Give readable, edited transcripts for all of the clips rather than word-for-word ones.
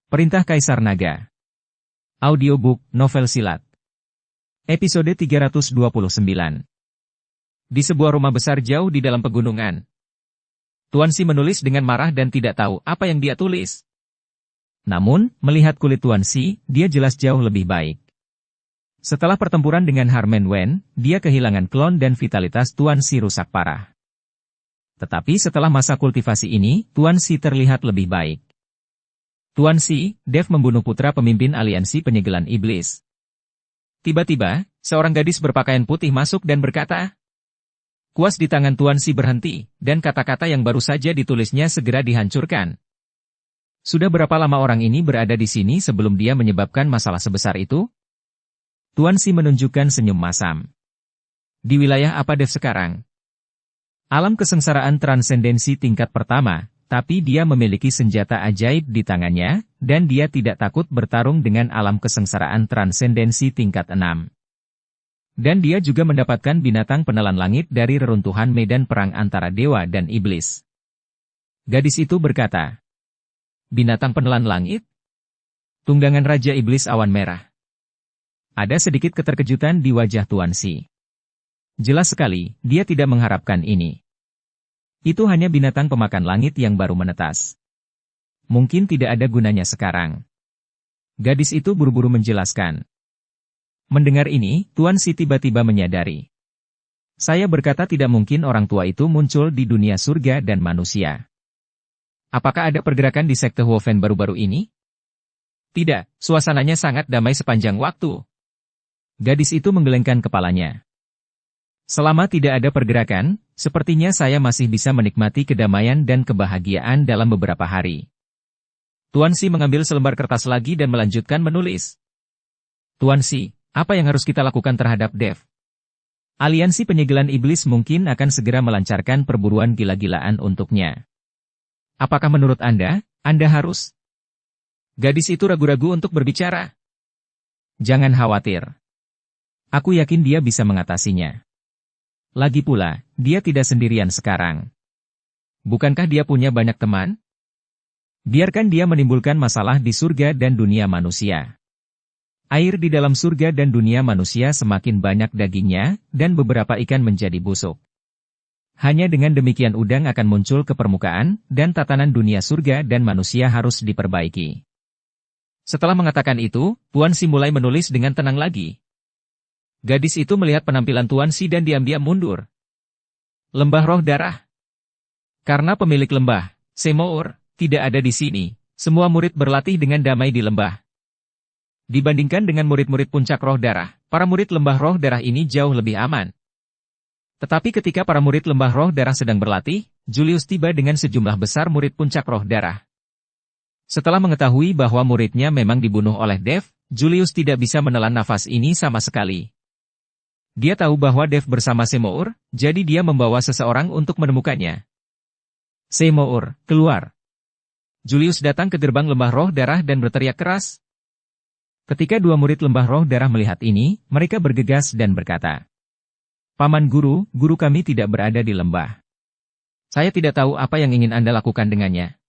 Perintah Kaisar Naga. Audiobook, novel silat. Episode 329. Di sebuah rumah besar jauh di dalam pegunungan. Tuan Si menulis dengan marah dan tidak tahu apa yang dia tulis. Namun, melihat kulit Tuan Si, dia jelas jauh lebih baik. Setelah pertempuran dengan Harmen Wen, dia kehilangan klon dan vitalitas Tuan Si rusak parah. Tetapi setelah masa kultivasi ini, Tuan Si terlihat lebih baik. Tuan Si, Dev membunuh putra pemimpin aliansi penyegelan iblis. Tiba-tiba, seorang gadis berpakaian putih masuk dan berkata, kuas di tangan Tuan Si berhenti, dan kata-kata yang baru saja ditulisnya segera dihancurkan. Sudah berapa lama orang ini berada di sini sebelum dia menyebabkan masalah sebesar itu? Tuan Si menunjukkan senyum masam. Di wilayah apa Dev sekarang? Alam kesengsaraan transendensi tingkat pertama. Tapi dia memiliki senjata ajaib di tangannya, dan dia tidak takut bertarung dengan alam kesengsaraan transendensi tingkat 6. Dan dia juga mendapatkan binatang penelan langit dari reruntuhan medan perang antara dewa dan iblis. Gadis itu berkata, binatang penelan langit? Tunggangan Raja Iblis Awan Merah. Ada sedikit keterkejutan di wajah Tuan Si. Jelas sekali, dia tidak mengharapkan ini. Itu hanya binatang pemakan langit yang baru menetas. Mungkin tidak ada gunanya sekarang. Gadis itu buru-buru menjelaskan. Mendengar ini, Tuan Si tiba-tiba menyadari. Saya berkata tidak mungkin orang tua itu muncul di dunia surga dan manusia. Apakah ada pergerakan di sekte Wolfen baru-baru ini? Tidak, suasananya sangat damai sepanjang waktu. Gadis itu menggelengkan kepalanya. Selama tidak ada pergerakan, sepertinya saya masih bisa menikmati kedamaian dan kebahagiaan dalam beberapa hari. Tuan Si mengambil selembar kertas lagi dan melanjutkan menulis. Tuan Si, apa yang harus kita lakukan terhadap Dev? Aliansi penyegelan iblis mungkin akan segera melancarkan perburuan gila-gilaan untuknya. Apakah menurut Anda harus? Gadis itu ragu-ragu untuk berbicara. Jangan khawatir. Aku yakin dia bisa mengatasinya. Lagi pula, dia tidak sendirian sekarang. Bukankah dia punya banyak teman? Biarkan dia menimbulkan masalah di surga dan dunia manusia. Air di dalam surga dan dunia manusia semakin banyak dagingnya, dan beberapa ikan menjadi busuk. Hanya dengan demikian udang akan muncul ke permukaan, dan tatanan dunia surga dan manusia harus diperbaiki. Setelah mengatakan itu, Tuan Si mulai menulis dengan tenang lagi. Gadis itu melihat penampilan Tuan Si dan diam-diam mundur. Lembah Roh Darah. Karena pemilik lembah, Semour, tidak ada di sini, semua murid berlatih dengan damai di lembah. Dibandingkan dengan murid-murid puncak Roh Darah, para murid lembah Roh Darah ini jauh lebih aman. Tetapi ketika para murid lembah Roh Darah sedang berlatih, Julius tiba dengan sejumlah besar murid puncak Roh Darah. Setelah mengetahui bahwa muridnya memang dibunuh oleh Dev, Julius tidak bisa menelan nafas ini sama sekali. Dia tahu bahwa Dev bersama Semour, jadi dia membawa seseorang untuk menemukannya. Semour, keluar. Julius datang ke gerbang lembah Roh Darah dan berteriak keras. Ketika dua murid lembah Roh Darah melihat ini, mereka bergegas dan berkata, Paman Guru, guru kami tidak berada di lembah. Saya tidak tahu apa yang ingin Anda lakukan dengannya.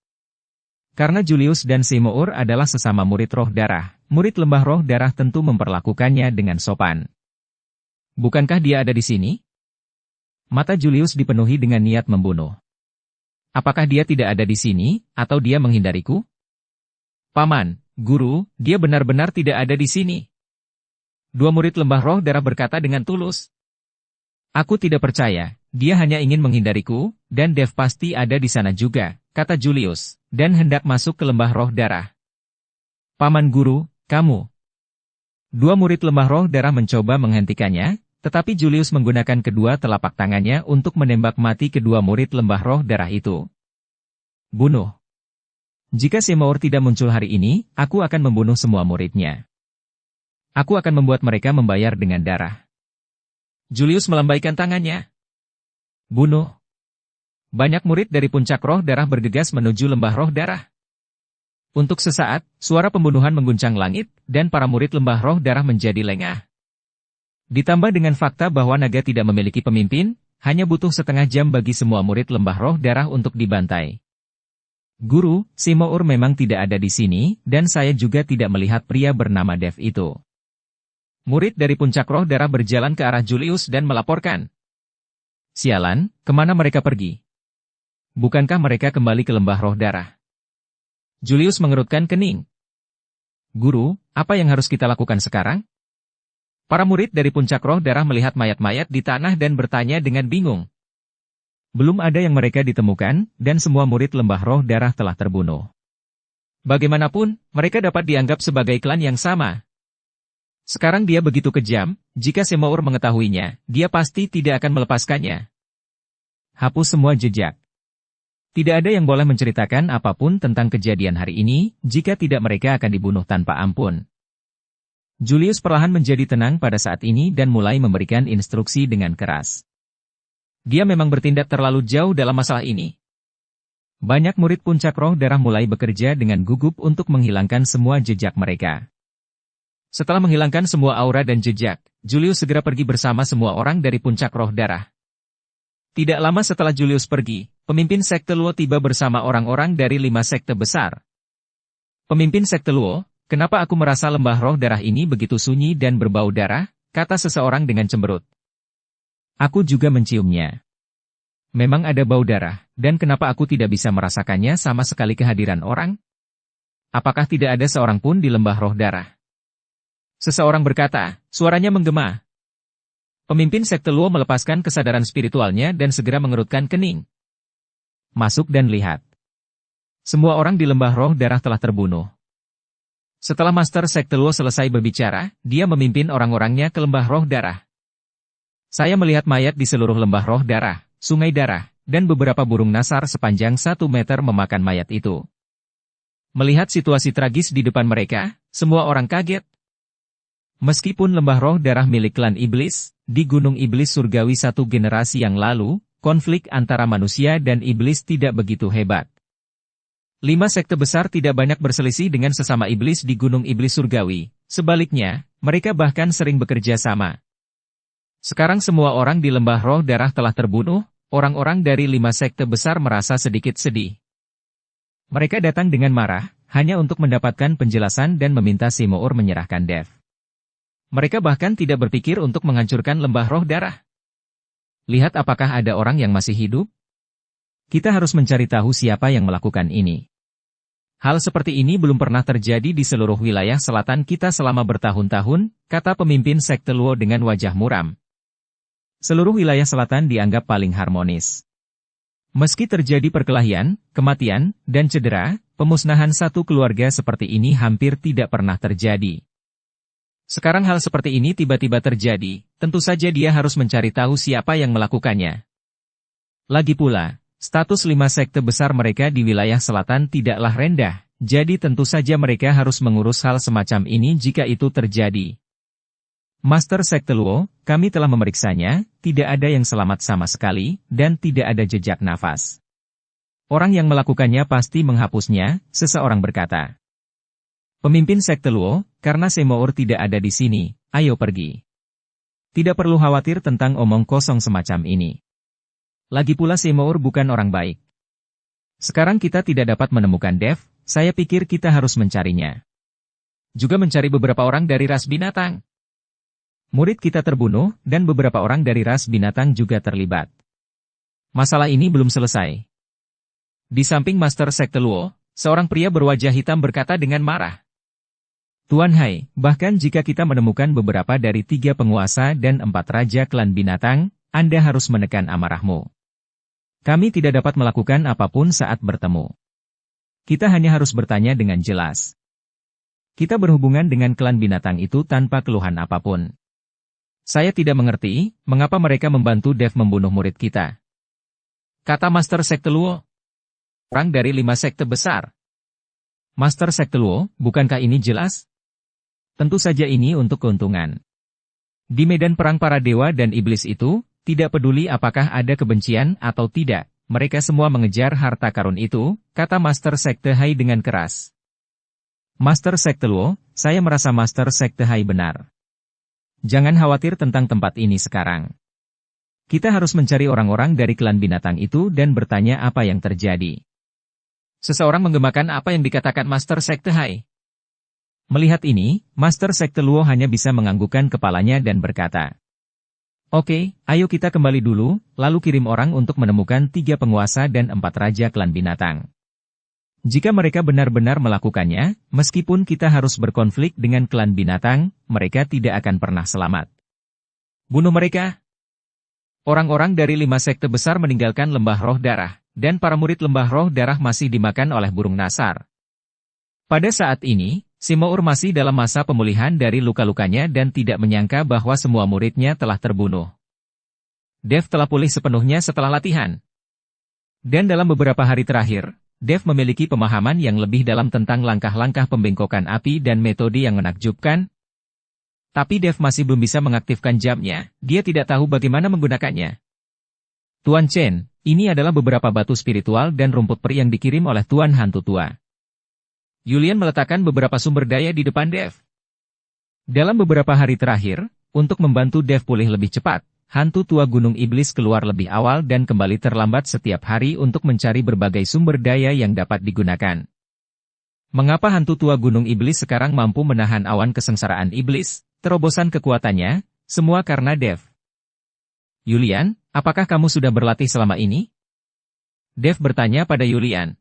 Karena Julius dan Semour adalah sesama murid Roh Darah, murid lembah Roh Darah tentu memperlakukannya dengan sopan. Bukankah dia ada di sini? Mata Julius dipenuhi dengan niat membunuh. Apakah dia tidak ada di sini, atau dia menghindariku? Paman, Guru, dia benar-benar tidak ada di sini. Dua murid lembah Roh Darah berkata dengan tulus. Aku tidak percaya, dia hanya ingin menghindariku, dan Dev pasti ada di sana juga, kata Julius, dan hendak masuk ke lembah Roh Darah. Paman Guru, kamu. Dua murid lembah Roh Darah mencoba menghentikannya, tetapi Julius menggunakan kedua telapak tangannya untuk menembak mati kedua murid lembah Roh Darah itu. Bunuh. Jika Semour tidak muncul hari ini, aku akan membunuh semua muridnya. Aku akan membuat mereka membayar dengan darah. Julius melambaikan tangannya. Bunuh. Banyak murid dari puncak Roh Darah bergegas menuju lembah Roh Darah. Untuk sesaat, suara pembunuhan mengguncang langit, dan para murid lembah Roh Darah menjadi lengah. Ditambah dengan fakta bahwa naga tidak memiliki pemimpin, hanya butuh setengah jam bagi semua murid lembah Roh Darah untuk dibantai. Guru, Simour memang tidak ada di sini, dan saya juga tidak melihat pria bernama Dev itu. Murid dari puncak roh darah berjalan ke arah Julius dan melaporkan. Sialan, kemana mereka pergi? Bukankah mereka kembali ke lembah roh darah? Julius mengerutkan kening. Guru, apa yang harus kita lakukan sekarang? Para murid dari puncak roh darah melihat mayat-mayat di tanah dan bertanya dengan bingung. Belum ada yang mereka ditemukan, dan semua murid lembah roh darah telah terbunuh. Bagaimanapun, mereka dapat dianggap sebagai klan yang sama. Sekarang dia begitu kejam, jika Simour mengetahuinya, dia pasti tidak akan melepaskannya. Hapus semua jejak. Tidak ada yang boleh menceritakan apapun tentang kejadian hari ini, jika tidak mereka akan dibunuh tanpa ampun. Julius perlahan menjadi tenang pada saat ini dan mulai memberikan instruksi dengan keras. Dia memang bertindak terlalu jauh dalam masalah ini. Banyak murid puncak roh darah mulai bekerja dengan gugup untuk menghilangkan semua jejak mereka. Setelah menghilangkan semua aura dan jejak, Julius segera pergi bersama semua orang dari puncak roh darah. Tidak lama setelah Julius pergi, pemimpin sekte Luo tiba bersama orang-orang dari 5 sekte besar. Pemimpin sekte Luo, kenapa aku merasa lembah roh darah ini begitu sunyi dan berbau darah, kata seseorang dengan cemberut. Aku juga menciumnya. Memang ada bau darah, dan kenapa aku tidak bisa merasakannya sama sekali kehadiran orang? Apakah tidak ada seorang pun di lembah roh darah? Seseorang berkata, suaranya menggema. Pemimpin sekte Luo melepaskan kesadaran spiritualnya dan segera mengerutkan kening. Masuk dan lihat. Semua orang di lembah roh darah telah terbunuh. Setelah Master sekte Luo selesai berbicara, dia memimpin orang-orangnya ke lembah roh darah. Saya melihat mayat di seluruh lembah roh darah, sungai darah, dan beberapa burung nasar sepanjang 1 meter memakan mayat itu. Melihat situasi tragis di depan mereka, semua orang kaget. Meskipun lembah roh darah milik klan iblis, di Gunung Iblis Surgawi 1 generasi yang lalu, konflik antara manusia dan iblis tidak begitu hebat. 5 sekte besar tidak banyak berselisih dengan sesama iblis di Gunung Iblis Surgawi, sebaliknya, mereka bahkan sering bekerja sama. Sekarang semua orang di lembah roh darah telah terbunuh, orang-orang dari 5 sekte besar merasa sedikit sedih. Mereka datang dengan marah, hanya untuk mendapatkan penjelasan dan meminta Simour menyerahkan Dev. Mereka bahkan tidak berpikir untuk menghancurkan lembah roh darah. Lihat apakah ada orang yang masih hidup? Kita harus mencari tahu siapa yang melakukan ini. Hal seperti ini belum pernah terjadi di seluruh wilayah selatan kita selama bertahun-tahun, kata pemimpin sekte Luo dengan wajah muram. Seluruh wilayah selatan dianggap paling harmonis. Meski terjadi perkelahian, kematian, dan cedera, pemusnahan satu keluarga seperti ini hampir tidak pernah terjadi. Sekarang hal seperti ini tiba-tiba terjadi, tentu saja dia harus mencari tahu siapa yang melakukannya. Lagi pula, status 5 sekte besar mereka di wilayah selatan tidaklah rendah, jadi tentu saja mereka harus mengurus hal semacam ini jika itu terjadi. Master sekte Luo, kami telah memeriksanya, tidak ada yang selamat sama sekali, dan tidak ada jejak nafas. Orang yang melakukannya pasti menghapusnya, seseorang berkata. Pemimpin sekte Luo, karena Simour tidak ada di sini, ayo pergi. Tidak perlu khawatir tentang omong kosong semacam ini. Lagi pula Simour bukan orang baik. Sekarang kita tidak dapat menemukan Dev, saya pikir kita harus mencarinya. Juga mencari beberapa orang dari ras binatang. Murid kita terbunuh, dan beberapa orang dari ras binatang juga terlibat. Masalah ini belum selesai. Di samping Master sekte Luo, seorang pria berwajah hitam berkata dengan marah. Tuan Hai, bahkan jika kita menemukan beberapa dari 3 penguasa dan 4 raja klan binatang, Anda harus menekan amarahmu. Kami tidak dapat melakukan apapun saat bertemu. Kita hanya harus bertanya dengan jelas. Kita berhubungan dengan klan binatang itu tanpa keluhan apapun. Saya tidak mengerti, mengapa mereka membantu Dev membunuh murid kita. Kata Master sekte Luo. Orang dari 5 sekte besar. Master sekte Luo, bukankah ini jelas? Tentu saja ini untuk keuntungan. Di medan perang para dewa dan iblis itu, tidak peduli apakah ada kebencian atau tidak, mereka semua mengejar harta karun itu, kata Master sekte Hai dengan keras. Master sekte Luo, saya merasa Master sekte Hai benar. Jangan khawatir tentang tempat ini sekarang. Kita harus mencari orang-orang dari klan binatang itu dan bertanya apa yang terjadi. Seseorang menggemakan apa yang dikatakan Master Sekte Hai. Melihat ini, Master Sekte Luo hanya bisa menganggukkan kepalanya dan berkata, "Oke, ayo kita kembali dulu, lalu kirim orang untuk menemukan 3 penguasa dan 4 raja klan binatang. Jika mereka benar-benar melakukannya, meskipun kita harus berkonflik dengan klan binatang, mereka tidak akan pernah selamat. Bunuh mereka." Orang-orang dari 5 sekte besar meninggalkan lembah roh darah, dan para murid lembah roh darah masih dimakan oleh burung nasar. Pada saat ini, Simour masih dalam masa pemulihan dari luka-lukanya dan tidak menyangka bahwa semua muridnya telah terbunuh. Dev telah pulih sepenuhnya setelah latihan. Dan dalam beberapa hari terakhir, Dev memiliki pemahaman yang lebih dalam tentang langkah-langkah pembengkokan api dan metode yang menakjubkan. Tapi Dev masih belum bisa mengaktifkan jamnya, dia tidak tahu bagaimana menggunakannya. Tuan Chen, ini adalah beberapa batu spiritual dan rumput peri yang dikirim oleh Tuan Hantu Tua. Yulian meletakkan beberapa sumber daya di depan Dev. Dalam beberapa hari terakhir, untuk membantu Dev pulih lebih cepat, Hantu Tua Gunung Iblis keluar lebih awal dan kembali terlambat setiap hari untuk mencari berbagai sumber daya yang dapat digunakan. Mengapa Hantu Tua Gunung Iblis sekarang mampu menahan awan kesengsaraan iblis? Terobosan kekuatannya, semua karena Dev. Yulian, apakah kamu sudah berlatih selama ini? Dev bertanya pada Yulian.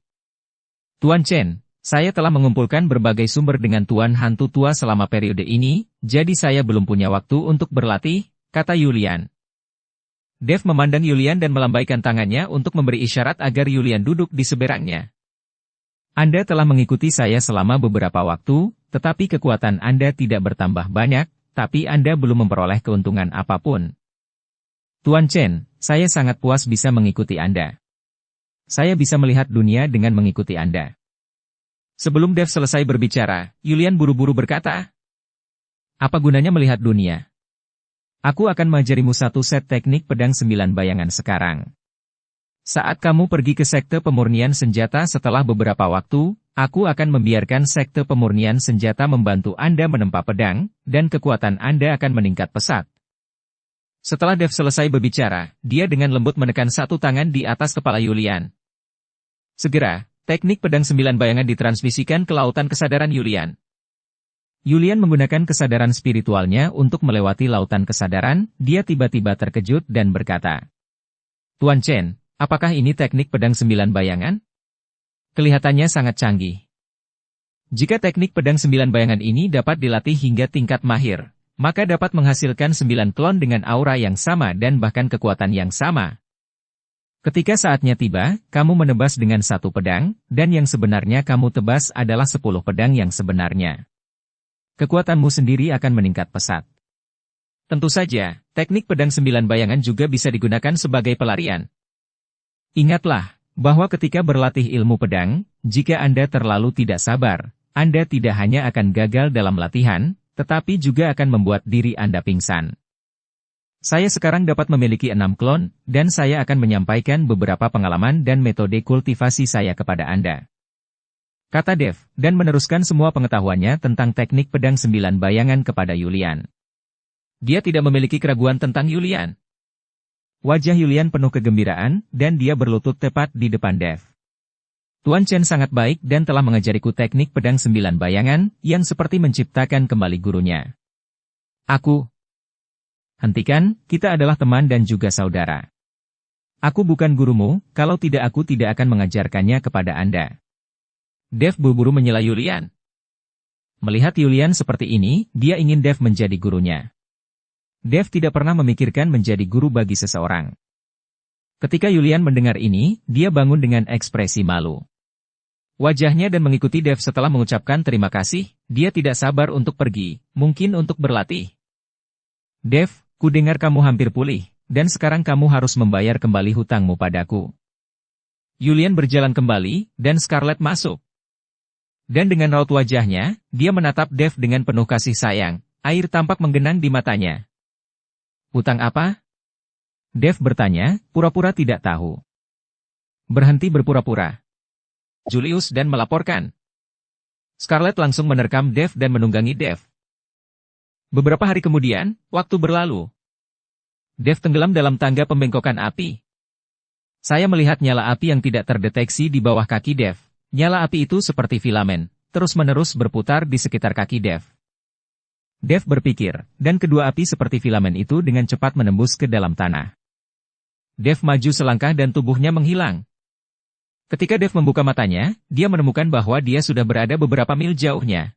Tuan Chen, saya telah mengumpulkan berbagai sumber dengan Tuan Hantu Tua selama periode ini, jadi saya belum punya waktu untuk berlatih, kata Yulian. Dev memandang Yulian dan melambaikan tangannya untuk memberi isyarat agar Yulian duduk di seberangnya. Anda telah mengikuti saya selama beberapa waktu, tetapi kekuatan Anda tidak bertambah banyak, tapi Anda belum memperoleh keuntungan apapun. Tuan Chen, saya sangat puas bisa mengikuti Anda. Saya bisa melihat dunia dengan mengikuti Anda. Sebelum Dev selesai berbicara, Yulian buru-buru berkata, apa gunanya melihat dunia? Aku akan mengajarimu satu set teknik pedang 9 bayangan sekarang. Saat kamu pergi ke sekte pemurnian senjata setelah beberapa waktu, aku akan membiarkan sekte pemurnian senjata membantu Anda menempa pedang, dan kekuatan Anda akan meningkat pesat. Setelah Dev selesai berbicara, dia dengan lembut menekan satu tangan di atas kepala Yulian. Segera, teknik pedang 9 bayangan ditransmisikan ke lautan kesadaran Yulian. Yulian menggunakan kesadaran spiritualnya untuk melewati lautan kesadaran, dia tiba-tiba terkejut dan berkata, Tuan Chen, apakah ini teknik pedang 9 bayangan? Kelihatannya sangat canggih. Jika teknik pedang 9 bayangan ini dapat dilatih hingga tingkat mahir, maka dapat menghasilkan 9 klon dengan aura yang sama dan bahkan kekuatan yang sama. Ketika saatnya tiba, kamu menebas dengan 1 pedang, dan yang sebenarnya kamu tebas adalah 10 pedang yang sebenarnya. Kekuatanmu sendiri akan meningkat pesat. Tentu saja, teknik pedang 9 bayangan juga bisa digunakan sebagai pelarian. Ingatlah, bahwa ketika berlatih ilmu pedang, jika Anda terlalu tidak sabar, Anda tidak hanya akan gagal dalam latihan, tetapi juga akan membuat diri Anda pingsan. Saya sekarang dapat memiliki 6 klon, dan saya akan menyampaikan beberapa pengalaman dan metode kultivasi saya kepada Anda. Kata Dev, dan meneruskan semua pengetahuannya tentang teknik pedang 9 bayangan kepada Yulian. Dia tidak memiliki keraguan tentang Yulian. Wajah Yulian penuh kegembiraan, dan dia berlutut tepat di depan Dev. Tuan Chen sangat baik dan telah mengajariku teknik pedang 9 bayangan, yang seperti menciptakan kembali gurunya. Aku. Hentikan, kita adalah teman dan juga saudara. Aku bukan gurumu, kalau tidak aku tidak akan mengajarkannya kepada Anda. Dev buru-buru menyela Yulian. Melihat Yulian seperti ini, dia ingin Dev menjadi gurunya. Dev tidak pernah memikirkan menjadi guru bagi seseorang. Ketika Yulian mendengar ini, dia bangun dengan ekspresi malu. Wajahnya dan mengikuti Dev setelah mengucapkan terima kasih, dia tidak sabar untuk pergi, mungkin untuk berlatih. Dev, ku dengar kamu hampir pulih, dan sekarang kamu harus membayar kembali hutangmu padaku. Yulian berjalan kembali, dan Scarlet masuk. Dan dengan raut wajahnya, dia menatap Dev dengan penuh kasih sayang, air tampak menggenang di matanya. Hutang apa? Dev bertanya, pura-pura tidak tahu. Berhenti berpura-pura. Julius dan melaporkan. Scarlet langsung menerkam Dev dan menunggangi Dev. Beberapa hari kemudian, waktu berlalu. Dev tenggelam dalam tangga pembengkokan api. Saya melihat nyala api yang tidak terdeteksi di bawah kaki Dev, Nyala api itu seperti filamen, terus-menerus berputar di sekitar kaki Dev. Dev berpikir, dan kedua api seperti filamen itu dengan cepat menembus ke dalam tanah. Dev maju selangkah dan tubuhnya menghilang. Ketika Dev membuka matanya, dia menemukan bahwa dia sudah berada beberapa mil jauhnya.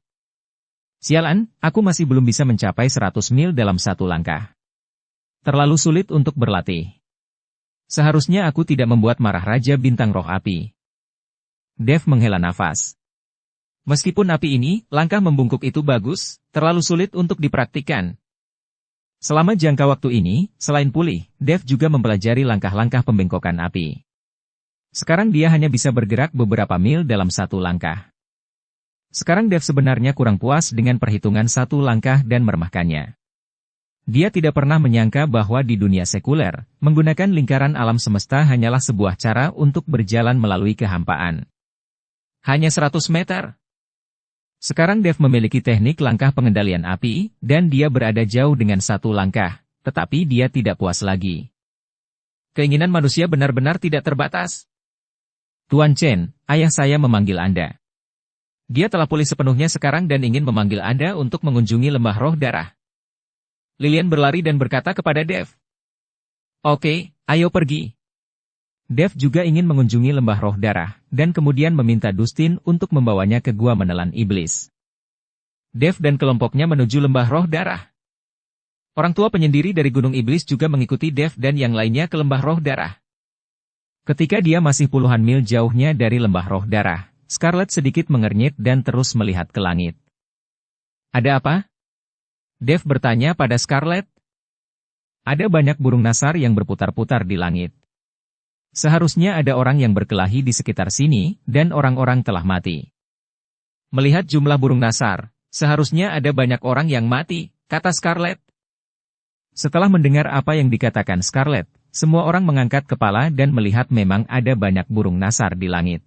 Sialan, aku masih belum bisa mencapai 100 mil dalam satu langkah. Terlalu sulit untuk berlatih. Seharusnya aku tidak membuat marah Raja Bintang Roh Api. Dev menghela nafas. Meskipun api ini, langkah membungkuk itu bagus, terlalu sulit untuk dipraktikkan. Selama jangka waktu ini, selain pulih, Dev juga mempelajari langkah-langkah pembengkokan api. Sekarang dia hanya bisa bergerak beberapa mil dalam satu langkah. Sekarang Dev sebenarnya kurang puas dengan perhitungan satu langkah dan meremehkannya. Dia tidak pernah menyangka bahwa di dunia sekuler, menggunakan lingkaran alam semesta hanyalah sebuah cara untuk berjalan melalui kehampaan. Hanya 100 meter. Sekarang Dev memiliki teknik langkah pengendalian api, dan dia berada jauh dengan satu langkah, tetapi dia tidak puas lagi. Keinginan manusia benar-benar tidak terbatas. Tuan Chen, ayah saya memanggil Anda. Dia telah pulih sepenuhnya sekarang dan ingin memanggil Anda untuk mengunjungi lembah roh darah. Lilian berlari dan berkata kepada Dev. Oke, ayo pergi. Dev juga ingin mengunjungi lembah roh darah, dan kemudian meminta Dustin untuk membawanya ke gua menelan iblis. Dev dan kelompoknya menuju lembah roh darah. Orang tua penyendiri dari Gunung Iblis juga mengikuti Dev dan yang lainnya ke lembah roh darah. Ketika dia masih puluhan mil jauhnya dari lembah roh darah, Scarlet sedikit mengernyit dan terus melihat ke langit. Ada apa? Dev bertanya pada Scarlet. Ada banyak burung nasar yang berputar-putar di langit. Seharusnya ada orang yang berkelahi di sekitar sini, dan orang-orang telah mati. Melihat jumlah burung nasar, seharusnya ada banyak orang yang mati, kata Scarlet. Setelah mendengar apa yang dikatakan Scarlet, semua orang mengangkat kepala dan melihat memang ada banyak burung nasar di langit.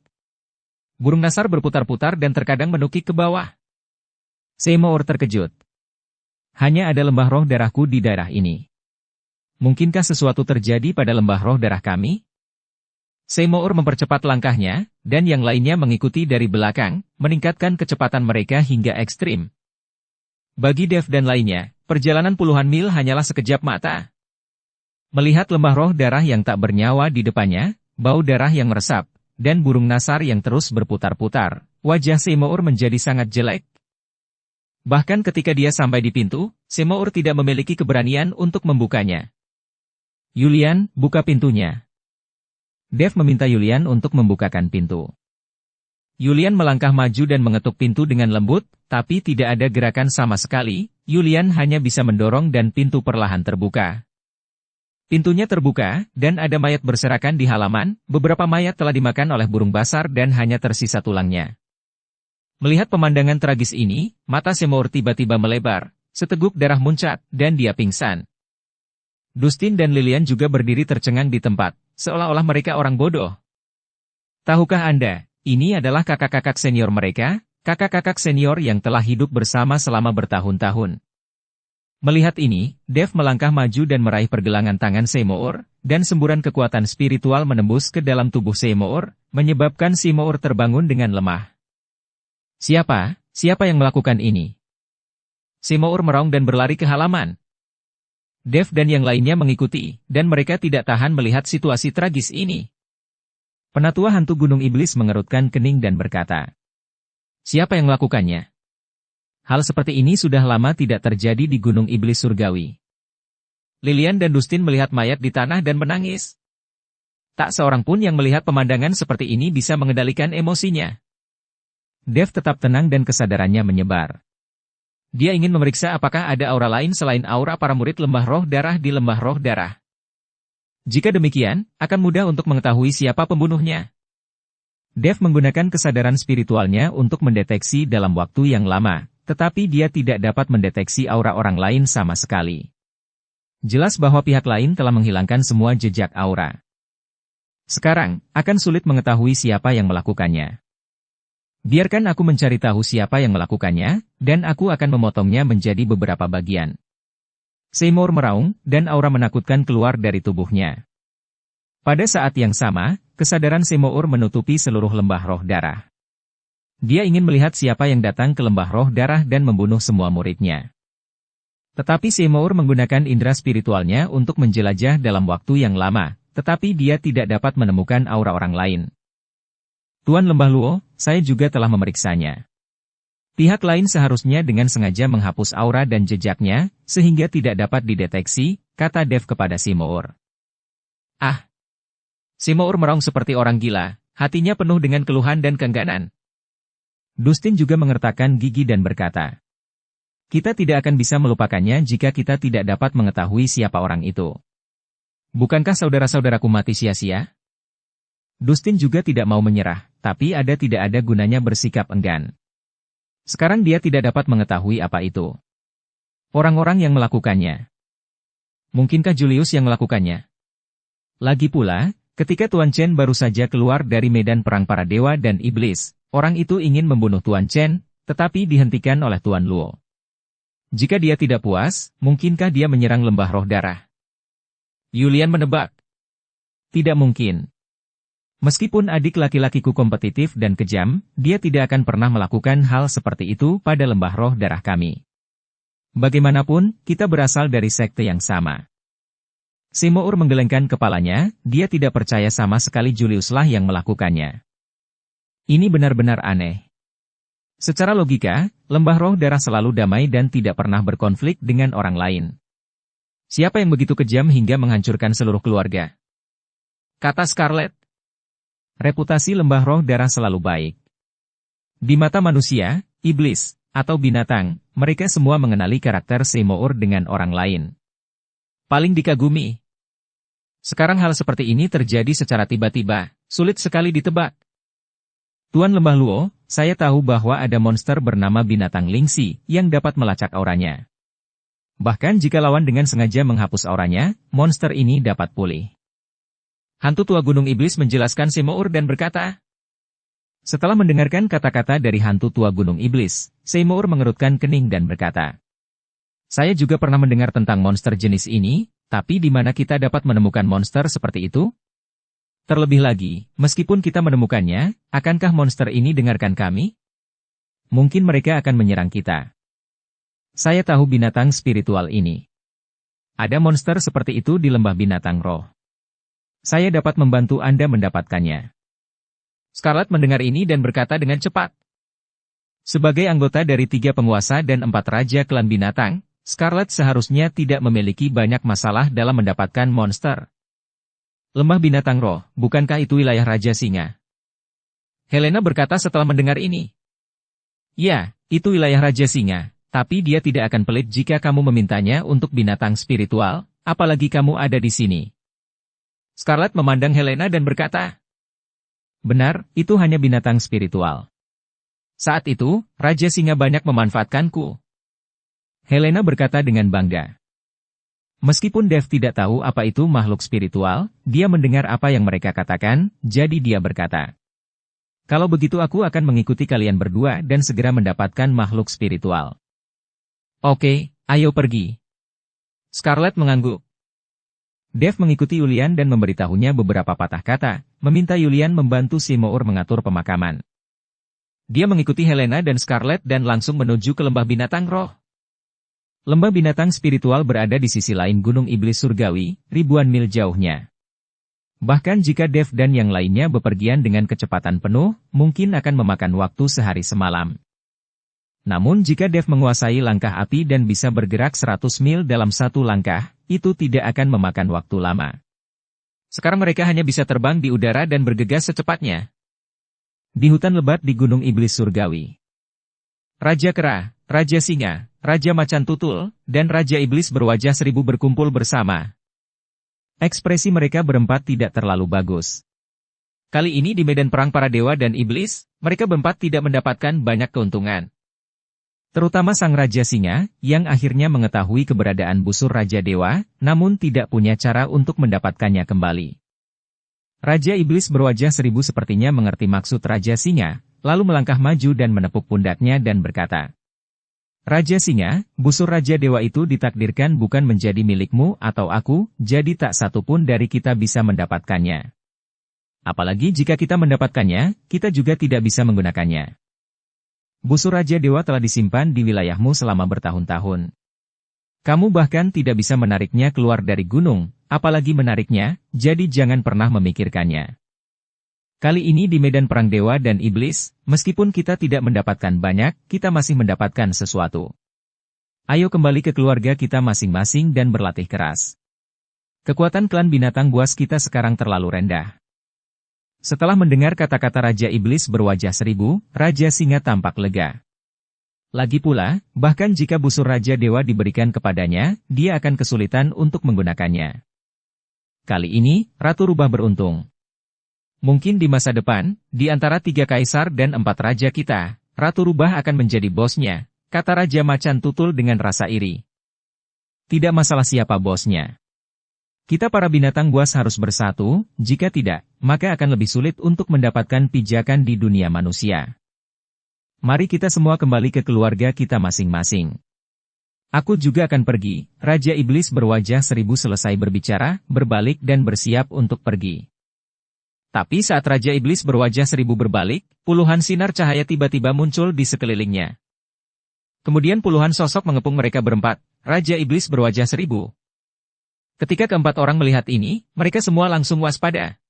Burung nasar berputar-putar dan terkadang menukik ke bawah. Seymour terkejut. Hanya ada lembah roh darahku di daerah ini. Mungkinkah sesuatu terjadi pada lembah roh darah kami? Seymour mempercepat langkahnya, dan yang lainnya mengikuti dari belakang, meningkatkan kecepatan mereka hingga ekstrim. Bagi Dev dan lainnya, perjalanan puluhan mil hanyalah sekejap mata. Melihat lembah roh darah yang tak bernyawa di depannya, bau darah yang meresap, dan burung nasar yang terus berputar-putar, wajah Seymour menjadi sangat jelek. Bahkan ketika dia sampai di pintu, Seymour tidak memiliki keberanian untuk membukanya. Yulian, buka pintunya. Dev meminta Yulian untuk membukakan pintu. Yulian melangkah maju dan mengetuk pintu dengan lembut, tapi tidak ada gerakan sama sekali. Yulian hanya bisa mendorong dan pintu perlahan terbuka. Pintunya terbuka, dan ada mayat berserakan di halaman. Beberapa mayat telah dimakan oleh burung basar dan hanya tersisa tulangnya. Melihat pemandangan tragis ini, mata Seymour tiba-tiba melebar, seteguk darah muncat, dan dia pingsan. Dustin dan Lilian juga berdiri tercengang di tempat, seolah-olah mereka orang bodoh. Tahukah Anda, ini adalah kakak-kakak senior mereka, kakak-kakak senior yang telah hidup bersama selama bertahun-tahun. Melihat ini, Dev melangkah maju dan meraih pergelangan tangan Seymour, dan semburan kekuatan spiritual menembus ke dalam tubuh Seymour, menyebabkan Seymour terbangun dengan lemah. Siapa yang melakukan ini? Seymour meraung dan berlari ke halaman. Dev dan yang lainnya mengikuti, dan mereka tidak tahan melihat situasi tragis ini. Penatua hantu Gunung Iblis mengerutkan kening dan berkata, siapa yang melakukannya? Hal seperti ini sudah lama tidak terjadi di Gunung Iblis Surgawi. Lilian dan Dustin melihat mayat di tanah dan menangis. Tak seorang pun yang melihat pemandangan seperti ini bisa mengendalikan emosinya. Dev tetap tenang dan kesadarannya menyebar. Dia ingin memeriksa apakah ada aura lain selain aura para murid lembah roh darah di lembah roh darah. Jika demikian, akan mudah untuk mengetahui siapa pembunuhnya. Dev menggunakan kesadaran spiritualnya untuk mendeteksi dalam waktu yang lama, tetapi dia tidak dapat mendeteksi aura orang lain sama sekali. Jelas bahwa pihak lain telah menghilangkan semua jejak aura. Sekarang, akan sulit mengetahui siapa yang melakukannya. Biarkan aku mencari tahu siapa yang melakukannya, dan aku akan memotongnya menjadi beberapa bagian. Seymour meraung, dan aura menakutkan keluar dari tubuhnya. Pada saat yang sama, kesadaran Seymour menutupi seluruh lembah roh darah. Dia ingin melihat siapa yang datang ke lembah roh darah dan membunuh semua muridnya. Tetapi Seymour menggunakan indera spiritualnya untuk menjelajah dalam waktu yang lama, tetapi dia tidak dapat menemukan aura orang lain. Tuan Lembah Luo, saya juga telah memeriksanya. Pihak lain seharusnya dengan sengaja menghapus aura dan jejaknya, sehingga tidak dapat dideteksi, kata Dev kepada Seymour. Ah! Seymour meraung seperti orang gila, hatinya penuh dengan keluhan dan keengganan. Dustin juga mengertakkan gigi dan berkata, kita tidak akan bisa melupakannya jika kita tidak dapat mengetahui siapa orang itu. Bukankah saudara-saudaraku mati sia-sia? Dustin juga tidak mau menyerah, tapi tidak ada gunanya bersikap enggan. Sekarang dia tidak dapat mengetahui apa itu. Orang-orang yang melakukannya. Mungkinkah Julius yang melakukannya? Lagi pula, ketika Tuan Chen baru saja keluar dari medan perang para dewa dan iblis, orang itu ingin membunuh Tuan Chen, tetapi dihentikan oleh Tuan Luo. Jika dia tidak puas, mungkinkah dia menyerang lembah roh darah? Yulian menebak. Tidak mungkin. Meskipun adik laki-lakiku kompetitif dan kejam, dia tidak akan pernah melakukan hal seperti itu pada lembah roh darah kami. Bagaimanapun, kita berasal dari sekte yang sama. Seymour menggelengkan kepalanya, dia tidak percaya sama sekali Juliuslah yang melakukannya. Ini benar-benar aneh. Secara logika, lembah roh darah selalu damai dan tidak pernah berkonflik dengan orang lain. Siapa yang begitu kejam hingga menghancurkan seluruh keluarga? Kata Scarlet. Reputasi lembah roh darah selalu baik. Di mata manusia, iblis, atau binatang, mereka semua mengenali karakter Seymour dengan orang lain. Paling dikagumi. Sekarang hal seperti ini terjadi secara tiba-tiba, sulit sekali ditebak. Tuan Lembah Luo, saya tahu bahwa ada monster bernama binatang Lingxi yang dapat melacak auranya. Bahkan jika lawan dengan sengaja menghapus auranya, monster ini dapat pulih. Hantu tua Gunung Iblis menjelaskan Seymour dan berkata. Setelah mendengarkan kata-kata dari hantu tua Gunung Iblis, Seymour mengerutkan kening dan berkata. Saya juga pernah mendengar tentang monster jenis ini, tapi di mana kita dapat menemukan monster seperti itu? Terlebih lagi, meskipun kita menemukannya, akankah monster ini dengarkan kami? Mungkin mereka akan menyerang kita. Saya tahu binatang spiritual ini. Ada monster seperti itu di lembah binatang roh. Saya dapat membantu Anda mendapatkannya. Scarlet mendengar ini dan berkata dengan cepat. Sebagai anggota dari 3 penguasa dan 4 raja klan binatang, Scarlet seharusnya tidak memiliki banyak masalah dalam mendapatkan monster. Lembah binatang roh, bukankah itu wilayah Raja Singa? Helena berkata setelah mendengar ini. Ya, itu wilayah Raja Singa, tapi dia tidak akan pelit jika kamu memintanya untuk binatang spiritual, apalagi kamu ada di sini. Scarlet memandang Helena dan berkata. Benar, itu hanya binatang spiritual. Saat itu, Raja Singa banyak memanfaatkanku. Helena berkata dengan bangga. Meskipun Dev tidak tahu apa itu makhluk spiritual, dia mendengar apa yang mereka katakan, jadi dia berkata. Kalau begitu aku akan mengikuti kalian berdua dan segera mendapatkan makhluk spiritual. Oke, ayo pergi. Scarlet mengangguk. Dev mengikuti Yulian dan memberitahunya beberapa patah kata, meminta Yulian membantu Seymour mengatur pemakaman. Dia mengikuti Helena dan Scarlet dan langsung menuju ke lembah binatang roh. Lembah binatang spiritual berada di sisi lain Gunung Iblis Surgawi, ribuan mil jauhnya. Bahkan jika Dev dan yang lainnya bepergian dengan kecepatan penuh, mungkin akan memakan waktu sehari semalam. Namun jika Dev menguasai langkah api dan bisa bergerak 100 mil dalam satu langkah, itu tidak akan memakan waktu lama. Sekarang mereka hanya bisa terbang di udara dan bergegas secepatnya. Di hutan lebat di Gunung Iblis Surgawi. Raja Kera, Raja Singa, Raja Macan Tutul, dan Raja Iblis berwajah 1000 berkumpul bersama. Ekspresi mereka berempat tidak terlalu bagus. Kali ini di medan perang para dewa dan iblis, mereka berempat tidak mendapatkan banyak keuntungan. Terutama Sang Raja Singa, yang akhirnya mengetahui keberadaan busur Raja Dewa, namun tidak punya cara untuk mendapatkannya kembali. Raja Iblis berwajah 1000 sepertinya mengerti maksud Raja Singa, lalu melangkah maju dan menepuk pundaknya dan berkata. Raja Singa, busur Raja Dewa itu ditakdirkan bukan menjadi milikmu atau aku, jadi tak satu pun dari kita bisa mendapatkannya. Apalagi jika kita mendapatkannya, kita juga tidak bisa menggunakannya. busur Raja Dewa telah disimpan di wilayahmu selama bertahun-tahun. Kamu bahkan tidak bisa menariknya keluar dari gunung, apalagi menariknya, jadi jangan pernah memikirkannya. Kali ini di medan perang dewa dan iblis, meskipun kita tidak mendapatkan banyak, kita masih mendapatkan sesuatu. Ayo kembali ke keluarga kita masing-masing dan berlatih keras. Kekuatan klan binatang buas kita sekarang terlalu rendah. Setelah mendengar kata-kata Raja Iblis berwajah seribu, Raja Singa tampak lega. Lagi pula, bahkan jika busur Raja Dewa diberikan kepadanya, dia akan kesulitan untuk menggunakannya. Kali ini, Ratu Rubah beruntung. Mungkin di masa depan, di antara 3 kaisar dan 4 raja kita, Ratu Rubah akan menjadi bosnya, kata Raja Macan Tutul dengan rasa iri. Tidak masalah siapa bosnya. Kita para binatang buas harus bersatu, jika tidak, maka akan lebih sulit untuk mendapatkan pijakan di dunia manusia. Mari kita semua kembali ke keluarga kita masing-masing. Aku juga akan pergi. Raja Iblis berwajah seribu selesai berbicara, berbalik dan bersiap untuk pergi. Tapi saat Raja Iblis berwajah seribu berbalik, puluhan sinar cahaya tiba-tiba muncul di sekelilingnya. Kemudian puluhan sosok mengepung mereka berempat. Raja Iblis berwajah seribu. Ketika keempat orang melihat ini, mereka semua langsung waspada.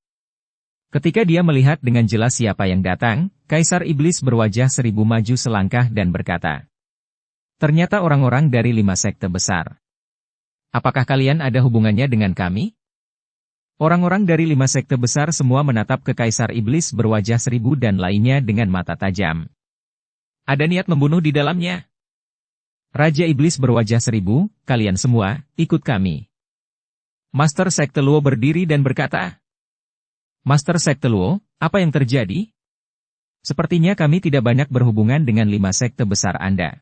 Ketika dia melihat dengan jelas siapa yang datang, Kaisar Iblis berwajah seribu maju selangkah dan berkata, "Ternyata orang-orang dari 5 sekte besar. Apakah kalian ada hubungannya dengan kami?" Orang-orang dari 5 sekte besar semua menatap ke Kaisar Iblis berwajah seribu dan lainnya dengan mata tajam. Ada niat membunuh di dalamnya. Raja Iblis berwajah seribu, "Kalian semua, ikut kami." Master Sekte Luo berdiri dan berkata, "Master Sekte Luo, apa yang terjadi? Sepertinya kami tidak banyak berhubungan dengan 5 sekte besar Anda.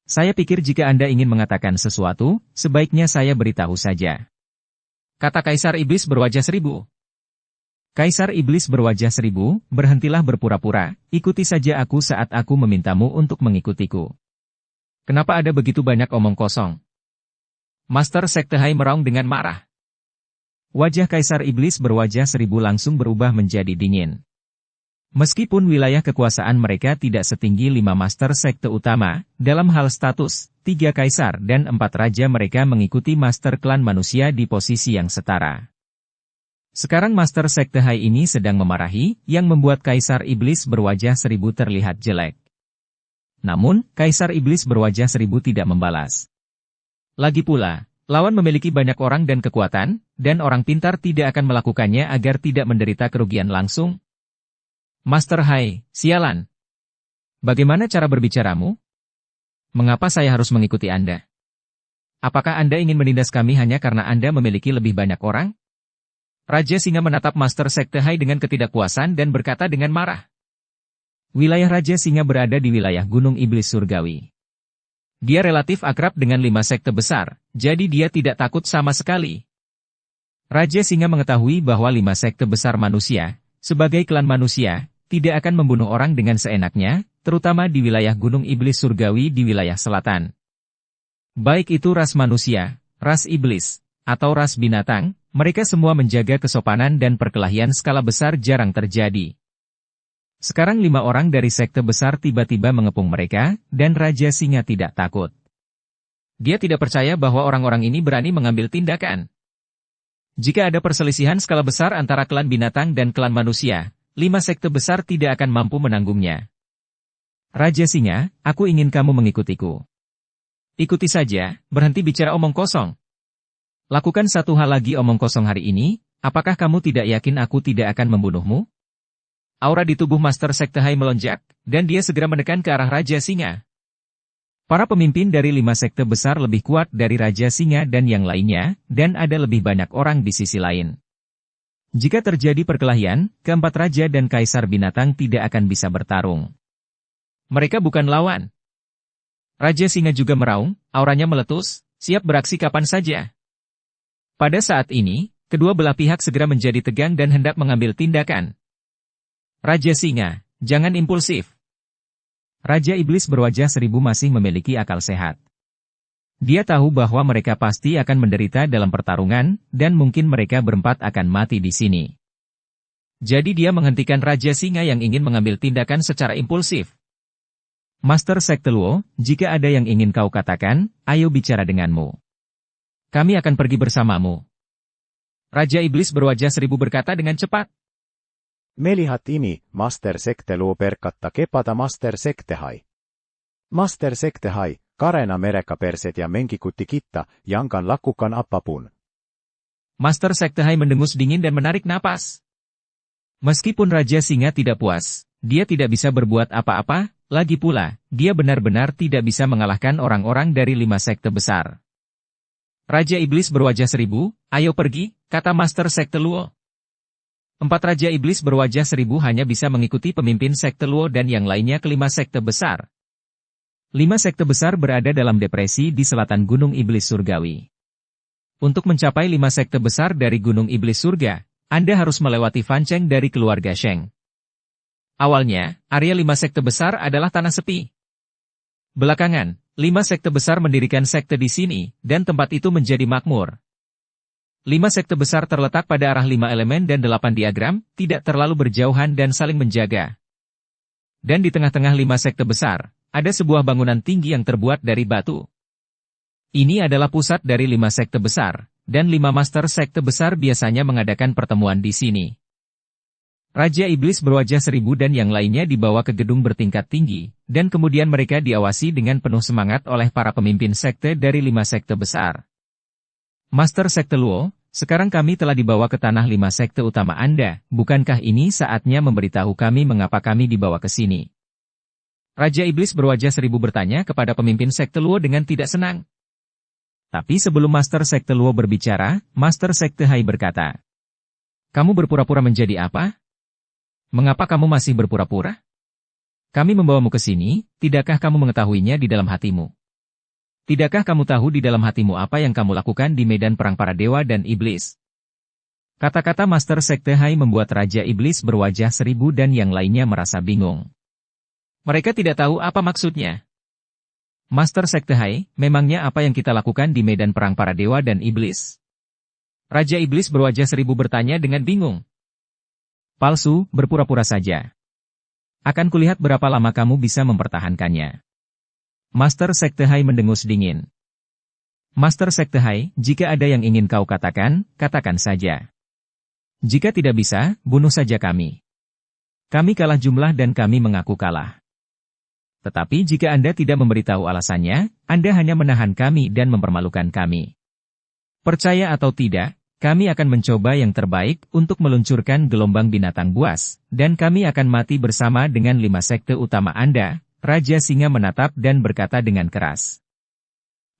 Saya pikir jika Anda ingin mengatakan sesuatu, sebaiknya saya beritahu saja," kata Kaisar Iblis berwajah seribu. Kaisar Iblis berwajah seribu, "Berhentilah berpura-pura, ikuti saja aku saat aku memintamu untuk mengikutiku. Kenapa ada begitu banyak omong kosong?" Master Sekte Hai meraung dengan marah. Wajah Kaisar Iblis berwajah seribu langsung berubah menjadi dingin. Meskipun wilayah kekuasaan mereka tidak setinggi 5 master sekte utama, dalam hal status, 3 kaisar dan 4 raja mereka mengikuti master klan manusia di posisi yang setara. Sekarang master sekte Hai ini sedang memarahi, yang membuat Kaisar Iblis berwajah seribu terlihat jelek. Namun, Kaisar Iblis berwajah seribu tidak membalas. Lagi pula, lawan memiliki banyak orang dan kekuatan, dan orang pintar tidak akan melakukannya agar tidak menderita kerugian langsung. Master Hai, sialan. Bagaimana cara berbicaramu? Mengapa saya harus mengikuti Anda? Apakah Anda ingin menindas kami hanya karena Anda memiliki lebih banyak orang? Raja Singa menatap Master Sekte Hai dengan ketidakpuasan dan berkata dengan marah. Wilayah Raja Singa berada di wilayah Gunung Iblis Surgawi. Dia relatif akrab dengan 5 sekte besar, jadi dia tidak takut sama sekali. Raja Singa mengetahui bahwa 5 sekte besar manusia, sebagai klan manusia, tidak akan membunuh orang dengan seenaknya, terutama di wilayah Gunung Iblis Surgawi di wilayah selatan. Baik itu ras manusia, ras iblis, atau ras binatang, mereka semua menjaga kesopanan dan perkelahian skala besar jarang terjadi. Sekarang 5 orang dari sekte besar tiba-tiba mengepung mereka, dan Raja Singa tidak takut. Dia tidak percaya bahwa orang-orang ini berani mengambil tindakan. Jika ada perselisihan skala besar antara klan binatang dan klan manusia, 5 sekte besar tidak akan mampu menanggungnya. Raja Singa, aku ingin kamu mengikutiku. Ikuti saja, berhenti bicara omong kosong. Lakukan satu hal lagi omong kosong hari ini, apakah kamu tidak yakin aku tidak akan membunuhmu? Aura di tubuh Master Sekte Hai melonjak, dan dia segera menekan ke arah Raja Singa. Para pemimpin dari 5 sekte besar lebih kuat dari Raja Singa dan yang lainnya, dan ada lebih banyak orang di sisi lain. Jika terjadi perkelahian, keempat raja dan kaisar binatang tidak akan bisa bertarung. Mereka bukan lawan. Raja Singa juga meraung, auranya meletus, siap beraksi kapan saja. Pada saat ini, kedua belah pihak segera menjadi tegang dan hendak mengambil tindakan. Raja Singa, jangan impulsif. Raja Iblis berwajah seribu masih memiliki akal sehat. Dia tahu bahwa mereka pasti akan menderita dalam pertarungan, dan mungkin mereka berempat akan mati di sini. Jadi dia menghentikan Raja Singa yang ingin mengambil tindakan secara impulsif. Master Sekte Luo, jika ada yang ingin kau katakan, ayo bicara denganmu. Kami akan pergi bersamamu. Raja Iblis berwajah seribu berkata dengan cepat. Melihat ini, Master Sekte Luo berkata kepada Master Sekte Hai. Master Sekte Hai, karena mereka perset ja mengikuti kita, jangan lakukan apapun. Master Sekte Hai mendengus dingin dan menarik napas. Meskipun Raja Singa tidak puas, dia tidak bisa berbuat apa-apa, lagi pula, dia benar-benar tidak bisa mengalahkan orang-orang dari 5 sekte besar. Raja Iblis berwajah seribu, ayo pergi, kata Master Sekte Luo. 4 Raja Iblis berwajah seribu hanya bisa mengikuti pemimpin Sekte Luo dan yang lainnya ke 5 sekte besar. 5 sekte besar berada dalam depresi di selatan Gunung Iblis Surgawi. Untuk mencapai 5 sekte besar dari Gunung Iblis Surga, Anda harus melewati Fan Cheng dari keluarga Sheng. Awalnya, area 5 sekte besar adalah tanah sepi. Belakangan, 5 sekte besar mendirikan sekte di sini, dan tempat itu menjadi makmur. 5 sekte besar terletak pada arah 5 elemen dan 8 diagram, tidak terlalu berjauhan dan saling menjaga. Dan di tengah-tengah 5 sekte besar, ada sebuah bangunan tinggi yang terbuat dari batu. Ini adalah pusat dari 5 sekte besar, dan 5 master sekte besar biasanya mengadakan pertemuan di sini. Raja Iblis berwajah seribu dan yang lainnya dibawa ke gedung bertingkat tinggi, dan kemudian mereka diawasi dengan penuh semangat oleh para pemimpin sekte dari 5 sekte besar. Master Sekte Luo, sekarang kami telah dibawa ke tanah 5 sekte utama Anda, bukankah ini saatnya memberitahu kami mengapa kami dibawa ke sini? Raja Iblis berwajah seribu bertanya kepada pemimpin Sekte Luo dengan tidak senang. Tapi sebelum Master Sekte Luo berbicara, Master Sekte Hai berkata, "Kamu berpura-pura menjadi apa? Mengapa kamu masih berpura-pura? Kami membawamu ke sini, tidakkah kamu mengetahuinya di dalam hatimu? Tidakkah kamu tahu di dalam hatimu apa yang kamu lakukan di medan perang para dewa dan iblis?" Kata-kata Master Sekte Hai membuat Raja Iblis berwajah seribu dan yang lainnya merasa bingung. Mereka tidak tahu apa maksudnya. Master Sekte Hai, memangnya apa yang kita lakukan di medan perang para dewa dan iblis? Raja Iblis berwajah seribu bertanya dengan bingung. Palsu, berpura-pura saja. Akan kulihat berapa lama kamu bisa mempertahankannya. Master Sekte Hai mendengus dingin. Master Sekte Hai, jika ada yang ingin kau katakan, katakan saja. Jika tidak bisa, bunuh saja kami. Kami kalah jumlah dan kami mengaku kalah. Tetapi jika Anda tidak memberitahu alasannya, Anda hanya menahan kami dan mempermalukan kami. Percaya atau tidak, kami akan mencoba yang terbaik untuk meluncurkan gelombang binatang buas, dan kami akan mati bersama dengan 5 sekte utama Anda. Raja Singa menatap dan berkata dengan keras.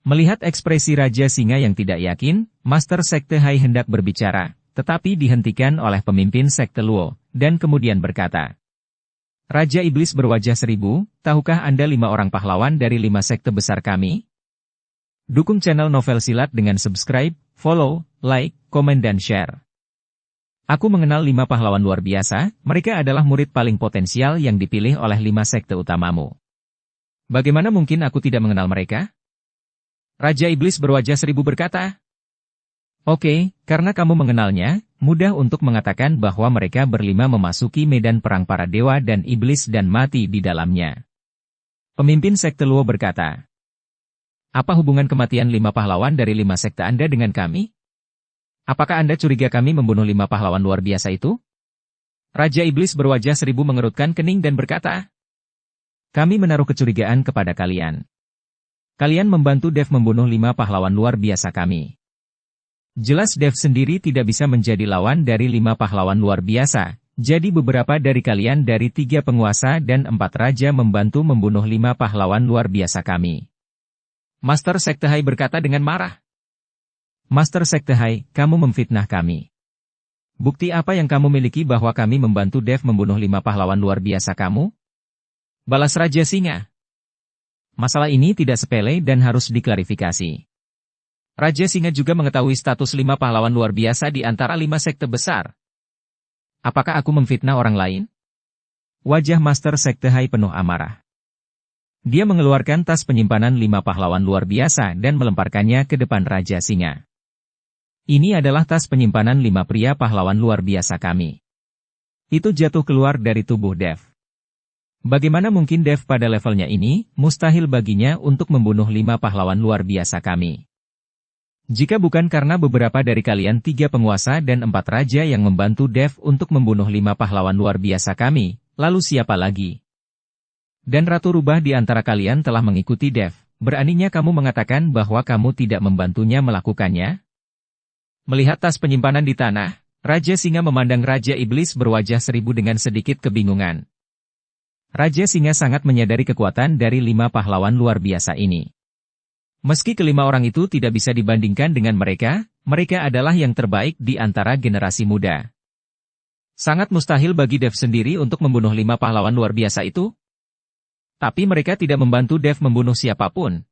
Melihat ekspresi Raja Singa yang tidak yakin, Master Sekte Hai hendak berbicara, tetapi dihentikan oleh pemimpin Sekte Luo, dan kemudian berkata, Raja Iblis berwajah seribu, tahukah Anda 5 orang pahlawan dari 5 sekte besar kami? Dukung channel Novel Silat dengan subscribe, follow, like, komen dan share. Aku mengenal 5 pahlawan luar biasa, mereka adalah murid paling potensial yang dipilih oleh 5 sekte utamamu. Bagaimana mungkin aku tidak mengenal mereka? Raja Iblis berwajah seribu berkata, Oke, karena kamu mengenalnya, mudah untuk mengatakan bahwa mereka berlima memasuki medan perang para dewa dan iblis dan mati di dalamnya. Pemimpin Sekte Luo berkata, apa hubungan kematian 5 pahlawan dari 5 sekte Anda dengan kami? Apakah Anda curiga kami membunuh 5 pahlawan luar biasa itu? Raja Iblis berwajah seribu mengerutkan kening dan berkata, kami menaruh kecurigaan kepada kalian. Kalian membantu Dev membunuh 5 pahlawan luar biasa kami. Jelas Dev sendiri tidak bisa menjadi lawan dari 5 pahlawan luar biasa, jadi beberapa dari kalian dari 3 penguasa dan 4 raja membantu membunuh 5 pahlawan luar biasa kami. Master Sekte Hai berkata dengan marah. Master Sekte Hai, kamu memfitnah kami. Bukti apa yang kamu miliki bahwa kami membantu Dev membunuh 5 pahlawan luar biasa kamu? Balas Raja Singa. Masalah ini tidak sepele dan harus diklarifikasi. Raja Singa juga mengetahui status 5 pahlawan luar biasa di antara 5 sekte besar. Apakah aku memfitnah orang lain? Wajah Master Sekte Hai penuh amarah. Dia mengeluarkan tas penyimpanan 5 pahlawan luar biasa dan melemparkannya ke depan Raja Singa. Ini adalah tas penyimpanan 5 pria pahlawan luar biasa kami. Itu jatuh keluar dari tubuh Dev. Bagaimana mungkin Dev pada levelnya ini, mustahil baginya untuk membunuh 5 pahlawan luar biasa kami. Jika bukan karena beberapa dari kalian 3 penguasa dan 4 raja yang membantu Dev untuk membunuh 5 pahlawan luar biasa kami, lalu siapa lagi? Dan Ratu Rubah di antara kalian telah mengikuti Dev, beraninya kamu mengatakan bahwa kamu tidak membantunya melakukannya? Melihat tas penyimpanan di tanah, Raja Singa memandang Raja Iblis berwajah seribu dengan sedikit kebingungan. Raja Singa sangat menyadari kekuatan dari 5 pahlawan luar biasa ini. Meski kelima orang itu tidak bisa dibandingkan dengan mereka, mereka adalah yang terbaik di antara generasi muda. Sangat mustahil bagi Dev sendiri untuk membunuh 5 pahlawan luar biasa itu. Tapi mereka tidak membantu Dev membunuh siapapun.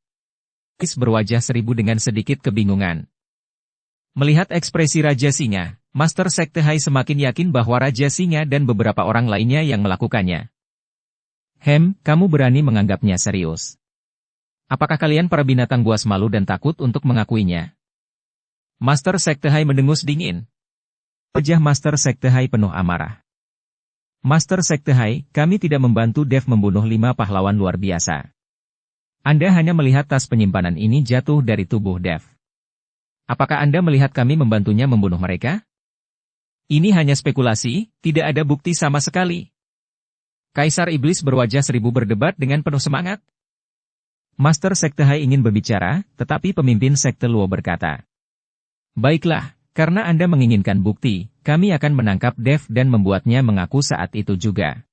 Iblis berwajah seribu dengan sedikit kebingungan. Melihat ekspresi Raja Singa, Master Sekte Hai semakin yakin bahwa Raja Singa dan beberapa orang lainnya yang melakukannya. Kamu berani menganggapnya serius? Apakah kalian para binatang buas malu dan takut untuk mengakuinya? Master Sekte Hai mendengus dingin. Wajah Master Sekte Hai penuh amarah. Master Sekte Hai, kami tidak membantu Dev membunuh 5 pahlawan luar biasa. Anda hanya melihat tas penyimpanan ini jatuh dari tubuh Dev. Apakah Anda melihat kami membantunya membunuh mereka? Ini hanya spekulasi, tidak ada bukti sama sekali. Kaisar Iblis berwajah seribu berdebat dengan penuh semangat. Master Sekte Hai ingin berbicara, tetapi pemimpin Sekte Luo berkata, "Baiklah, karena Anda menginginkan bukti, kami akan menangkap Dev dan membuatnya mengaku saat itu juga.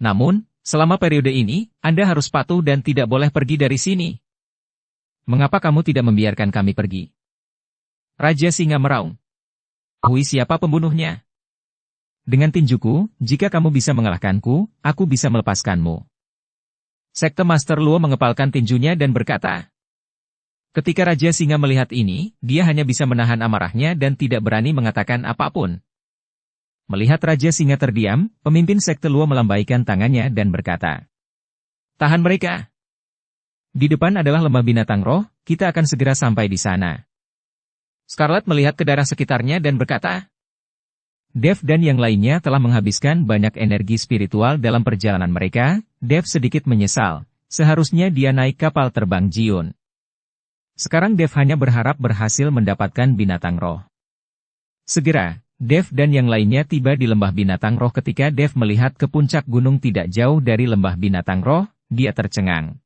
Namun, selama periode ini, Anda harus patuh dan tidak boleh pergi dari sini." "Mengapa kamu tidak membiarkan kami pergi?" Raja Singa meraung. "Hui siapa pembunuhnya? Dengan tinjuku, jika kamu bisa mengalahkanku, aku bisa melepaskanmu." Sekte Master Luo mengepalkan tinjunya dan berkata. Ketika Raja Singa melihat ini, dia hanya bisa menahan amarahnya dan tidak berani mengatakan apapun. Melihat Raja Singa terdiam, pemimpin Sekte Luo melambaikan tangannya dan berkata, "Tahan mereka. Di depan adalah lembah binatang roh, kita akan segera sampai di sana." Scarlet melihat ke daerah sekitarnya dan berkata, Dev dan yang lainnya telah menghabiskan banyak energi spiritual dalam perjalanan mereka. Dev sedikit menyesal, seharusnya dia naik kapal terbang Jiun. Sekarang Dev hanya berharap berhasil mendapatkan binatang roh. Segera, Dev dan yang lainnya tiba di lembah binatang roh. Ketika Dev melihat ke puncak gunung tidak jauh dari lembah binatang roh, dia tercengang.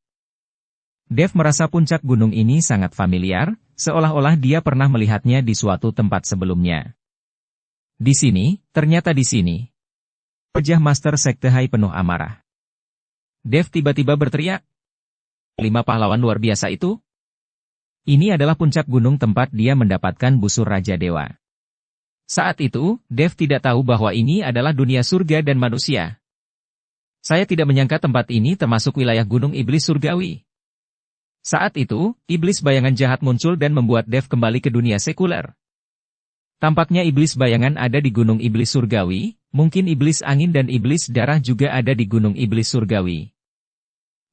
Dev merasa puncak gunung ini sangat familiar, seolah-olah dia pernah melihatnya di suatu tempat sebelumnya. Di sini, ternyata di sini. Wajah Master Sekte Hai penuh amarah. Dev tiba-tiba berteriak. 5 pahlawan luar biasa itu? Ini adalah puncak gunung tempat dia mendapatkan busur Raja Dewa. Saat itu, Dev tidak tahu bahwa ini adalah dunia surga dan manusia. Saya tidak menyangka tempat ini termasuk wilayah gunung iblis surgawi. Saat itu, iblis bayangan jahat muncul dan membuat Dev kembali ke dunia sekuler. Tampaknya iblis bayangan ada di gunung iblis surgawi, mungkin iblis angin dan iblis darah juga ada di gunung iblis surgawi.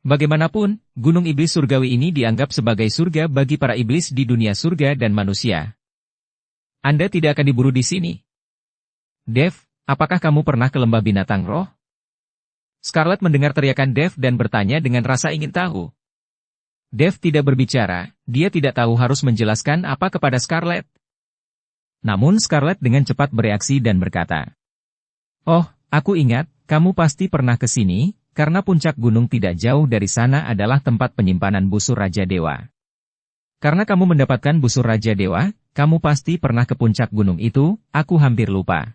Bagaimanapun, gunung iblis surgawi ini dianggap sebagai surga bagi para iblis di dunia surga dan manusia. Anda tidak akan diburu di sini. Dev, apakah kamu pernah ke lembah binatang roh? Scarlet mendengar teriakan Dev dan bertanya dengan rasa ingin tahu. Dev tidak berbicara, dia tidak tahu harus menjelaskan apa kepada Scarlet. Namun Scarlet dengan cepat bereaksi dan berkata, "Oh, aku ingat, kamu pasti pernah ke sini, karena puncak gunung tidak jauh dari sana adalah tempat penyimpanan busur Raja Dewa. Karena kamu mendapatkan busur Raja Dewa, kamu pasti pernah ke puncak gunung itu, aku hampir lupa.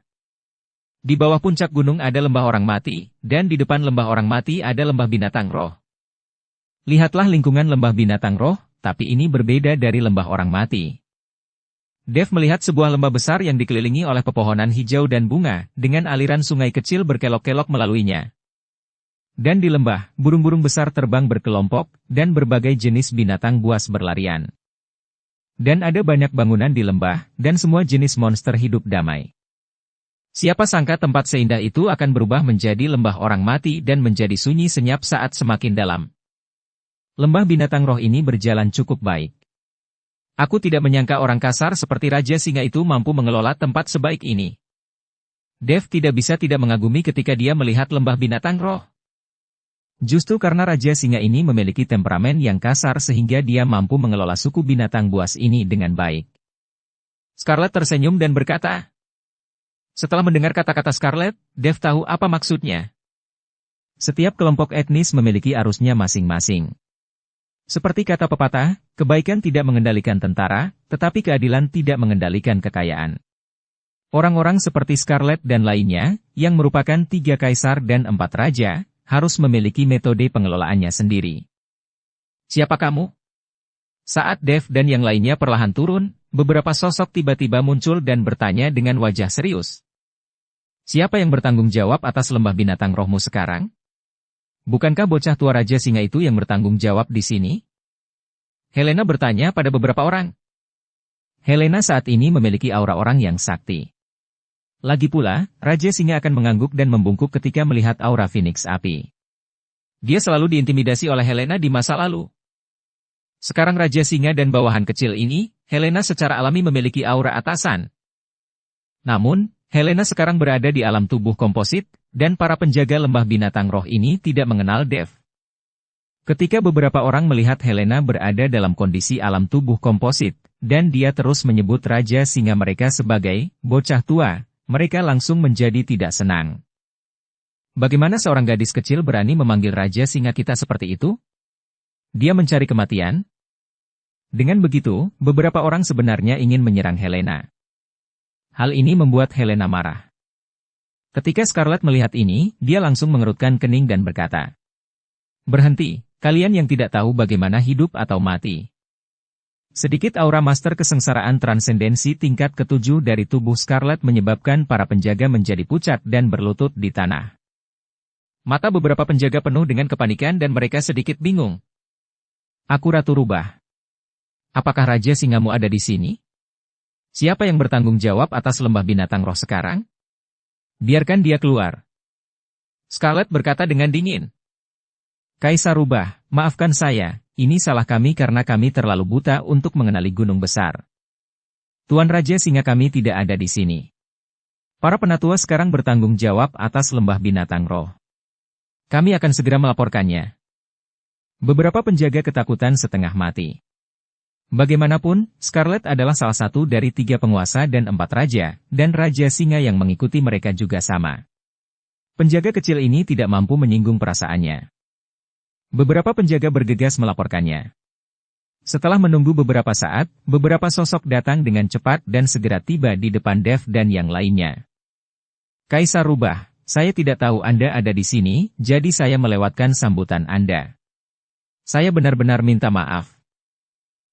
Di bawah puncak gunung ada lembah orang mati, dan di depan lembah orang mati ada lembah binatang roh. Lihatlah lingkungan lembah binatang roh, tapi ini berbeda dari lembah orang mati." Dev melihat sebuah lembah besar yang dikelilingi oleh pepohonan hijau dan bunga, dengan aliran sungai kecil berkelok-kelok melaluinya. Dan di lembah, burung-burung besar terbang berkelompok, dan berbagai jenis binatang buas berlarian. Dan ada banyak bangunan di lembah, dan semua jenis monster hidup damai. Siapa sangka tempat seindah itu akan berubah menjadi lembah orang mati dan menjadi sunyi senyap saat semakin dalam. Lembah binatang roh ini berjalan cukup baik. Aku tidak menyangka orang kasar seperti Raja Singa itu mampu mengelola tempat sebaik ini. Dev tidak bisa tidak mengagumi ketika dia melihat lembah binatang roh. Justru karena Raja Singa ini memiliki temperamen yang kasar sehingga dia mampu mengelola suku binatang buas ini dengan baik. Scarlet tersenyum dan berkata. Setelah mendengar kata-kata Scarlet, Dev tahu apa maksudnya. Setiap kelompok etnis memiliki arusnya masing-masing. Seperti kata pepatah, kebaikan tidak mengendalikan tentara, tetapi keadilan tidak mengendalikan kekayaan. Orang-orang seperti Scarlet dan lainnya, yang merupakan 3 kaisar dan 4 raja, harus memiliki metode pengelolaannya sendiri. Siapa kamu? Saat Dev dan yang lainnya perlahan turun, beberapa sosok tiba-tiba muncul dan bertanya dengan wajah serius. Siapa yang bertanggung jawab atas lembah binatang rohmu sekarang? Bukankah bocah tua Raja Singa itu yang bertanggung jawab di sini? Helena bertanya pada beberapa orang. Helena saat ini memiliki aura orang yang sakti. Lagi pula, Raja Singa akan mengangguk dan membungkuk ketika melihat aura Phoenix api. Dia selalu diintimidasi oleh Helena di masa lalu. Sekarang Raja Singa dan bawahan kecil ini, Helena secara alami memiliki aura atasan. Namun, Helena sekarang berada di alam tubuh komposit, dan para penjaga lembah binatang roh ini tidak mengenal Dev. Ketika beberapa orang melihat Helena berada dalam kondisi alam tubuh komposit, dan dia terus menyebut Raja Singa mereka sebagai bocah tua, mereka langsung menjadi tidak senang. Bagaimana seorang gadis kecil berani memanggil Raja Singa kita seperti itu? Dia mencari kematian? Dengan begitu, beberapa orang sebenarnya ingin menyerang Helena. Hal ini membuat Helena marah. Ketika Scarlet melihat ini, dia langsung mengerutkan kening dan berkata, "Berhenti, kalian yang tidak tahu bagaimana hidup atau mati." Sedikit aura master kesengsaraan transendensi tingkat ke-7 dari tubuh Scarlet menyebabkan para penjaga menjadi pucat dan berlutut di tanah. Mata beberapa penjaga penuh dengan kepanikan dan mereka sedikit bingung. "Aku Ratu Rubah. Apakah Raja Singamu ada di sini? Siapa yang bertanggung jawab atas lembah binatang roh sekarang? Biarkan dia keluar." Scarlet berkata dengan dingin. "Kaisar Rubah, maafkan saya, ini salah kami karena kami terlalu buta untuk mengenali gunung besar. Tuan Raja Singa kami tidak ada di sini. Para penatua sekarang bertanggung jawab atas lembah binatang roh. Kami akan segera melaporkannya." Beberapa penjaga ketakutan setengah mati. Bagaimanapun, Scarlet adalah salah satu dari 3 penguasa dan 4 raja, dan Raja Singa yang mengikuti mereka juga sama. Penjaga kecil ini tidak mampu menyinggung perasaannya. Beberapa penjaga bergegas melaporkannya. Setelah menunggu beberapa saat, beberapa sosok datang dengan cepat dan segera tiba di depan Dev dan yang lainnya. "Kaisar Rubah, saya tidak tahu Anda ada di sini, jadi saya melewatkan sambutan Anda. Saya benar-benar minta maaf."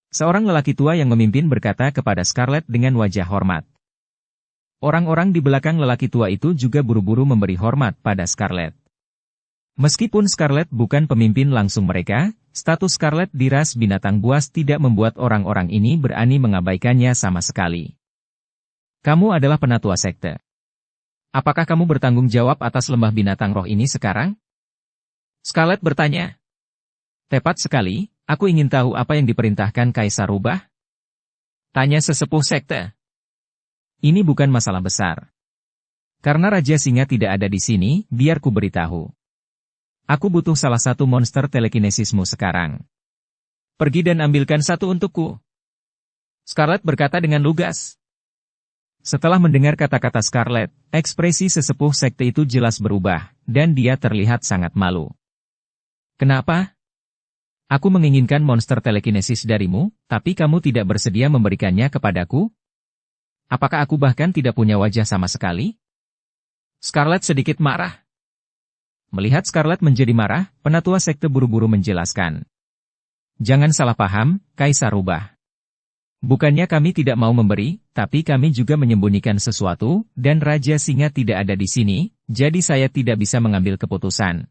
Seorang lelaki tua yang memimpin berkata kepada Scarlet dengan wajah hormat. Orang-orang di belakang lelaki tua itu juga buru-buru memberi hormat pada Scarlet. Meskipun Scarlet bukan pemimpin langsung mereka, status Scarlet di ras binatang buas tidak membuat orang-orang ini berani mengabaikannya sama sekali. "Kamu adalah penatua sekte. Apakah kamu bertanggung jawab atas lembah binatang roh ini sekarang?" Scarlet bertanya. "Tepat sekali. Aku ingin tahu apa yang diperintahkan Kaisar Rubah?" Tanya sesepuh sekte. "Ini bukan masalah besar. Karena Raja Singa tidak ada di sini, biar ku beritahu. Aku butuh salah satu monster telekinesismu sekarang. Pergi dan ambilkan satu untukku." Scarlet berkata dengan lugas. Setelah mendengar kata-kata Scarlet, ekspresi sesepuh sekte itu jelas berubah, dan dia terlihat sangat malu. "Kenapa? Aku menginginkan monster telekinesis darimu, tapi kamu tidak bersedia memberikannya kepadaku? Apakah aku bahkan tidak punya wajah sama sekali?" Scarlet sedikit marah. Melihat Scarlet menjadi marah, penatua sekte buru-buru menjelaskan. "Jangan salah paham, Kaisar Rubah. Bukannya kami tidak mau memberi, tapi kami juga menyembunyikan sesuatu, dan Raja Singa tidak ada di sini, jadi saya tidak bisa mengambil keputusan."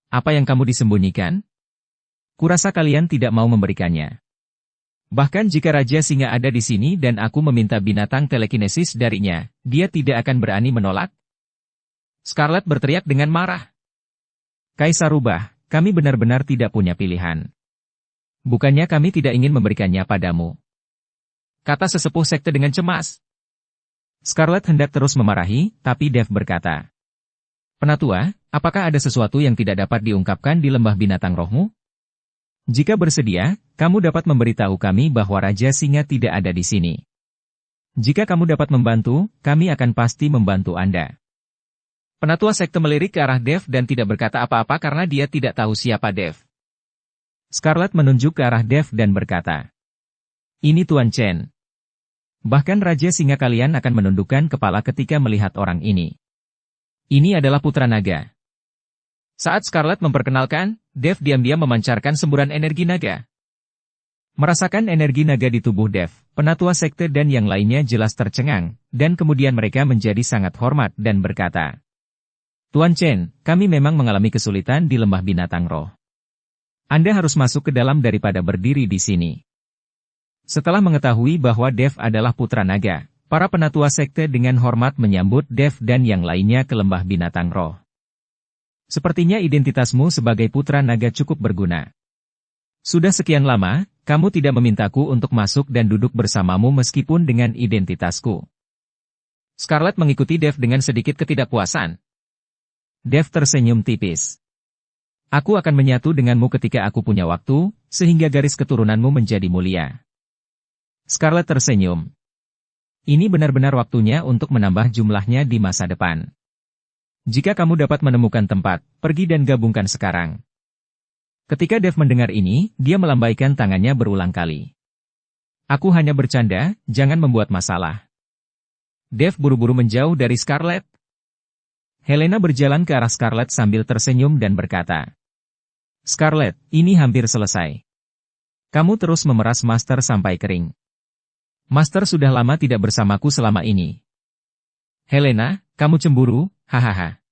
"Apa yang kamu disembunyikan? Kurasa kalian tidak mau memberikannya. Bahkan jika Raja Singa ada di sini dan aku meminta binatang telekinesis darinya, dia tidak akan berani menolak." Scarlet berteriak dengan marah. "Kaisar Rubah, kami benar-benar tidak punya pilihan. Bukannya kami tidak ingin memberikannya padamu," kata sesepuh sekte dengan cemas. Scarlet hendak terus memarahi, tapi Dev berkata, Penatua, apakah ada sesuatu yang tidak dapat diungkapkan di lembah binatang rohmu? Jika bersedia, kamu dapat memberitahu kami bahwa Raja Singa tidak ada di sini. Jika kamu dapat membantu, kami akan pasti membantu Anda. Penatua sekte melirik ke arah Dev dan tidak berkata apa-apa karena dia tidak tahu siapa Dev. Scarlet menunjuk ke arah Dev dan berkata, "Ini Tuan Chen." Bahkan Raja Singa kalian akan menundukkan kepala ketika melihat orang ini. Ini adalah Putra Naga. Saat Scarlet memperkenalkan, Dev diam-diam memancarkan semburan energi naga. Merasakan energi naga di tubuh Dev, penatua sekte dan yang lainnya jelas tercengang, dan kemudian mereka menjadi sangat hormat dan berkata, "Tuan Chen, kami memang mengalami kesulitan di lembah binatang roh. Anda harus masuk ke dalam daripada berdiri di sini." Setelah mengetahui bahwa Dev adalah Putra Naga, para penatua sekte dengan hormat menyambut Dev dan yang lainnya ke lembah binatang roh. Sepertinya identitasmu sebagai Putra Naga cukup berguna. Sudah sekian lama, kamu tidak memintaku untuk masuk dan duduk bersamamu meskipun dengan identitasku. Scarlet mengikuti Dev dengan sedikit ketidakpuasan. Dev tersenyum tipis. Aku akan menyatu denganmu ketika aku punya waktu, sehingga garis keturunanmu menjadi mulia. Scarlet tersenyum. Ini benar-benar waktunya untuk menambah jumlahnya di masa depan. Jika kamu dapat menemukan tempat, pergi dan gabungkan sekarang. Ketika Dev mendengar ini, dia melambaikan tangannya berulang kali. Aku hanya bercanda, jangan membuat masalah. Dev buru-buru menjauh dari Scarlet. Helena berjalan ke arah Scarlet sambil tersenyum dan berkata, "Scarlet, ini hampir selesai. Kamu terus memeras Master sampai kering. Master sudah lama tidak bersamaku selama ini." "Helena, kamu cemburu, hahaha."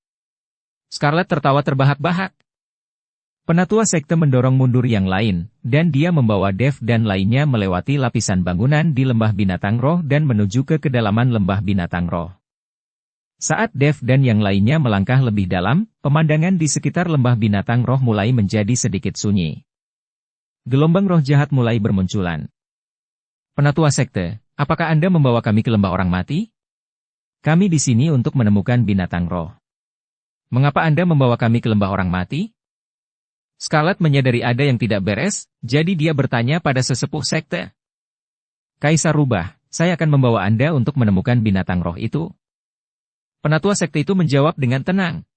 Scarlet tertawa terbahak-bahak. Penatua sekte mendorong mundur yang lain, dan dia membawa Dev dan lainnya melewati lapisan bangunan di lembah binatang roh dan menuju ke kedalaman lembah binatang roh. Saat Dev dan yang lainnya melangkah lebih dalam, pemandangan di sekitar lembah binatang roh mulai menjadi sedikit sunyi. Gelombang roh jahat mulai bermunculan. "Penatua sekte, apakah Anda membawa kami ke lembah orang mati? Kami di sini untuk menemukan binatang roh. Mengapa Anda membawa kami ke lembah orang mati?" Scarlet menyadari ada yang tidak beres, jadi dia bertanya pada sesepuh sekte. "Kaisar Rubah, saya akan membawa Anda untuk menemukan binatang roh itu." Penatua sekte itu menjawab dengan tenang.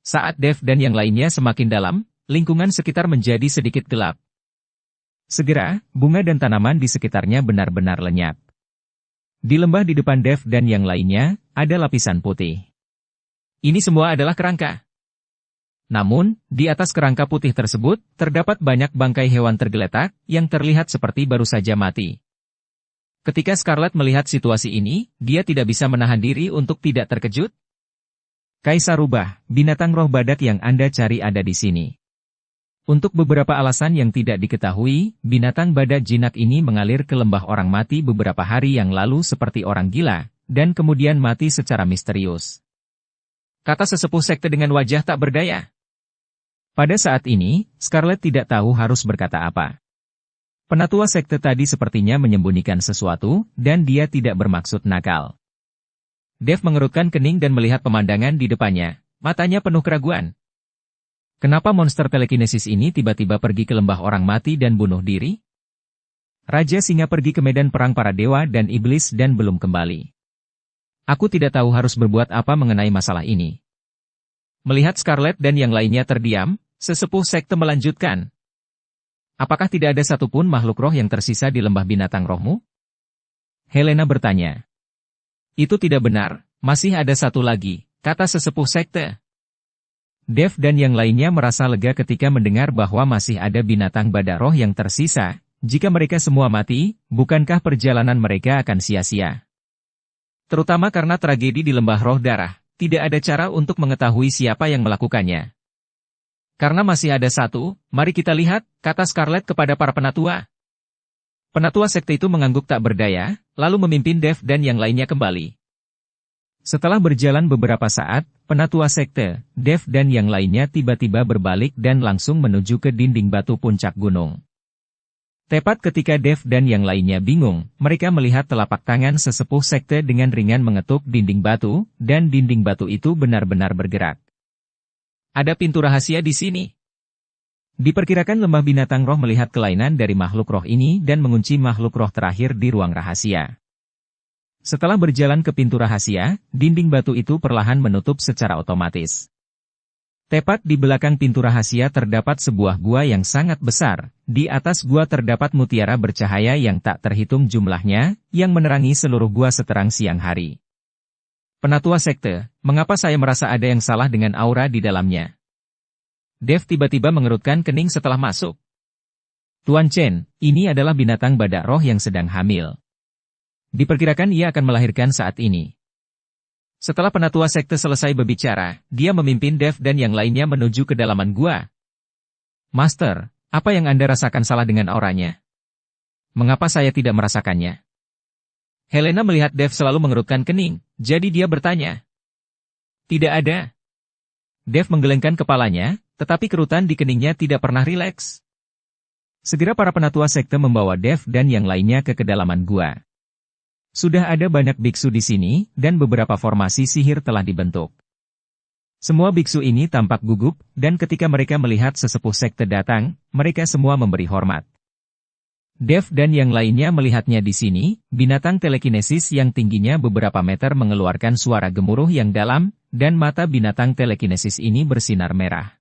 Saat Dev dan yang lainnya semakin dalam, lingkungan sekitar menjadi sedikit gelap. Segera, bunga dan tanaman di sekitarnya benar-benar lenyap. Di lembah di depan Dev dan yang lainnya, ada lapisan putih. Ini semua adalah kerangka. Namun, di atas kerangka putih tersebut, terdapat banyak bangkai hewan tergeletak, yang terlihat seperti baru saja mati. Ketika Scarlet melihat situasi ini, dia tidak bisa menahan diri untuk tidak terkejut. "Kaisar Rubah, binatang roh badak yang Anda cari ada di sini." Untuk beberapa alasan yang tidak diketahui, binatang badak jinak ini mengalir ke lembah orang mati beberapa hari yang lalu seperti orang gila, dan kemudian mati secara misterius. Kata sesepuh sekte dengan wajah tak berdaya. Pada saat ini, Scarlet tidak tahu harus berkata apa. Penatua sekte tadi sepertinya menyembunyikan sesuatu, dan dia tidak bermaksud nakal. Dev mengerutkan kening dan melihat pemandangan di depannya, matanya penuh keraguan. Kenapa monster telekinesis ini tiba-tiba pergi ke lembah orang mati dan bunuh diri? Raja Singa pergi ke medan perang para dewa dan iblis dan belum kembali. Aku tidak tahu harus berbuat apa mengenai masalah ini. Melihat Scarlet dan yang lainnya terdiam, sesepuh sekte melanjutkan. Apakah tidak ada satupun makhluk roh yang tersisa di lembah binatang rohmu? Helena bertanya. Itu tidak benar, masih ada satu lagi, kata sesepuh sekte. Dev dan yang lainnya merasa lega ketika mendengar bahwa masih ada binatang badak roh yang tersisa. Jika mereka semua mati, bukankah perjalanan mereka akan sia-sia? Terutama karena tragedi di lembah roh darah, tidak ada cara untuk mengetahui siapa yang melakukannya. Karena masih ada satu, mari kita lihat, kata Scarlet kepada para penatua. Penatua sekte itu mengangguk tak berdaya, lalu memimpin Dev dan yang lainnya kembali. Setelah berjalan beberapa saat, penatua sekte, Dev dan yang lainnya tiba-tiba berbalik dan langsung menuju ke dinding batu puncak gunung. Tepat ketika Dev dan yang lainnya bingung, mereka melihat telapak tangan sesepuh sekte dengan ringan mengetuk dinding batu, dan dinding batu itu benar-benar bergerak. Ada pintu rahasia di sini. Diperkirakan lembah binatang roh melihat kelainan dari makhluk roh ini dan mengunci makhluk roh terakhir di ruang rahasia. Setelah berjalan ke pintu rahasia, dinding batu itu perlahan menutup secara otomatis. Tepat di belakang pintu rahasia terdapat sebuah gua yang sangat besar. Di atas gua terdapat mutiara bercahaya yang tak terhitung jumlahnya, yang menerangi seluruh gua seterang siang hari. Penatua sekte, mengapa saya merasa ada yang salah dengan aura di dalamnya? Dev tiba-tiba mengerutkan kening setelah masuk. Tuan Chen, ini adalah binatang badak roh yang sedang hamil. Diperkirakan ia akan melahirkan saat ini. Setelah penatua sekte selesai berbicara, dia memimpin Dev dan yang lainnya menuju ke dalaman gua. Master, apa yang Anda rasakan salah dengan auranya? Mengapa saya tidak merasakannya? Helena melihat Dev selalu mengerutkan kening, jadi dia bertanya. Tidak ada. Dev menggelengkan kepalanya, tetapi kerutan di keningnya tidak pernah rileks. Segera para penatua sekte membawa Dev dan yang lainnya ke kedalaman gua. Sudah ada banyak biksu di sini, dan beberapa formasi sihir telah dibentuk. Semua biksu ini tampak gugup, dan ketika mereka melihat sesepuh sekte datang, mereka semua memberi hormat. Dev dan yang lainnya melihatnya di sini, binatang telekinesis yang tingginya beberapa meter mengeluarkan suara gemuruh yang dalam, dan mata binatang telekinesis ini bersinar merah.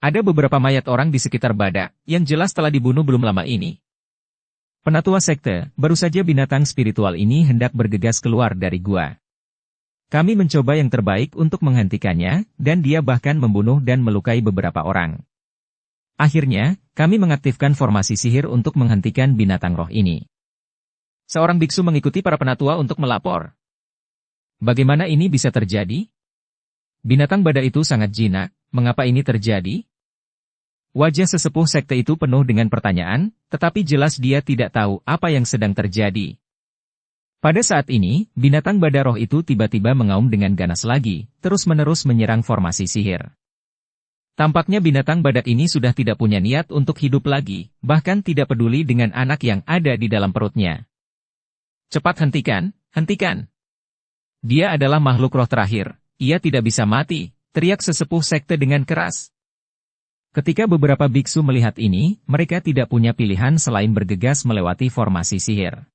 Ada beberapa mayat orang di sekitar badak, yang jelas telah dibunuh belum lama ini. Penatua sekte, baru saja binatang spiritual ini hendak bergegas keluar dari gua. Kami mencoba yang terbaik untuk menghentikannya, dan dia bahkan membunuh dan melukai beberapa orang. Akhirnya, kami mengaktifkan formasi sihir untuk menghentikan binatang roh ini. Seorang biksu mengikuti para penatua untuk melapor. Bagaimana ini bisa terjadi? Binatang badak itu sangat jinak, mengapa ini terjadi? Wajah sesepuh sekte itu penuh dengan pertanyaan, tetapi jelas dia tidak tahu apa yang sedang terjadi. Pada saat ini, binatang badak roh itu tiba-tiba mengaum dengan ganas lagi, terus-menerus menyerang formasi sihir. Tampaknya binatang badak ini sudah tidak punya niat untuk hidup lagi, bahkan tidak peduli dengan anak yang ada di dalam perutnya. Cepat hentikan, hentikan. Dia adalah makhluk roh terakhir, ia tidak bisa mati, teriak sesepuh sekte dengan keras. Ketika beberapa biksu melihat ini, mereka tidak punya pilihan selain bergegas melewati formasi sihir.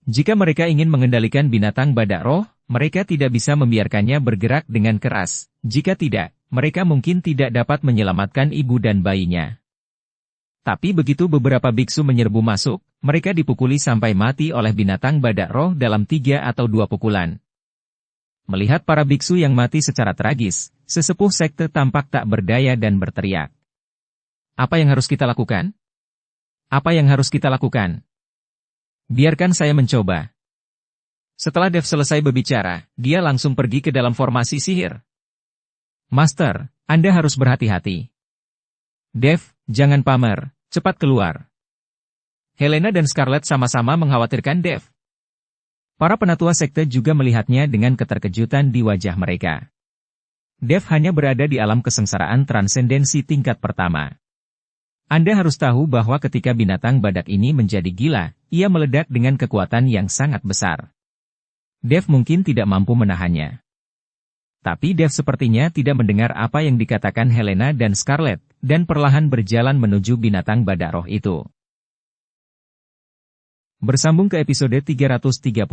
Jika mereka ingin mengendalikan binatang badak roh, mereka tidak bisa membiarkannya bergerak dengan keras. Jika tidak, mereka mungkin tidak dapat menyelamatkan ibu dan bayinya. Tapi begitu beberapa biksu menyerbu masuk, mereka dipukuli sampai mati oleh binatang badak roh dalam 3 atau 2 pukulan. Melihat para biksu yang mati secara tragis, sesepuh sekte tampak tak berdaya dan berteriak. Apa yang harus kita lakukan? Apa yang harus kita lakukan? Biarkan saya mencoba. Setelah Dev selesai berbicara, dia langsung pergi ke dalam formasi sihir. Master, Anda harus berhati-hati. Dev, jangan pamer, cepat keluar. Helena dan Scarlett sama-sama mengkhawatirkan Dev. Para penatua sekte juga melihatnya dengan keterkejutan di wajah mereka. Dev hanya berada di alam kesengsaraan transendensi tingkat pertama. Anda harus tahu bahwa ketika binatang badak ini menjadi gila, ia meledak dengan kekuatan yang sangat besar. Dev mungkin tidak mampu menahannya. Tapi Dev sepertinya tidak mendengar apa yang dikatakan Helena dan Scarlett, dan perlahan berjalan menuju binatang badak roh itu. Bersambung ke episode 330.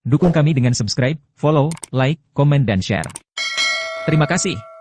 Dukung kami dengan subscribe, follow, like, komen dan share. Terima kasih.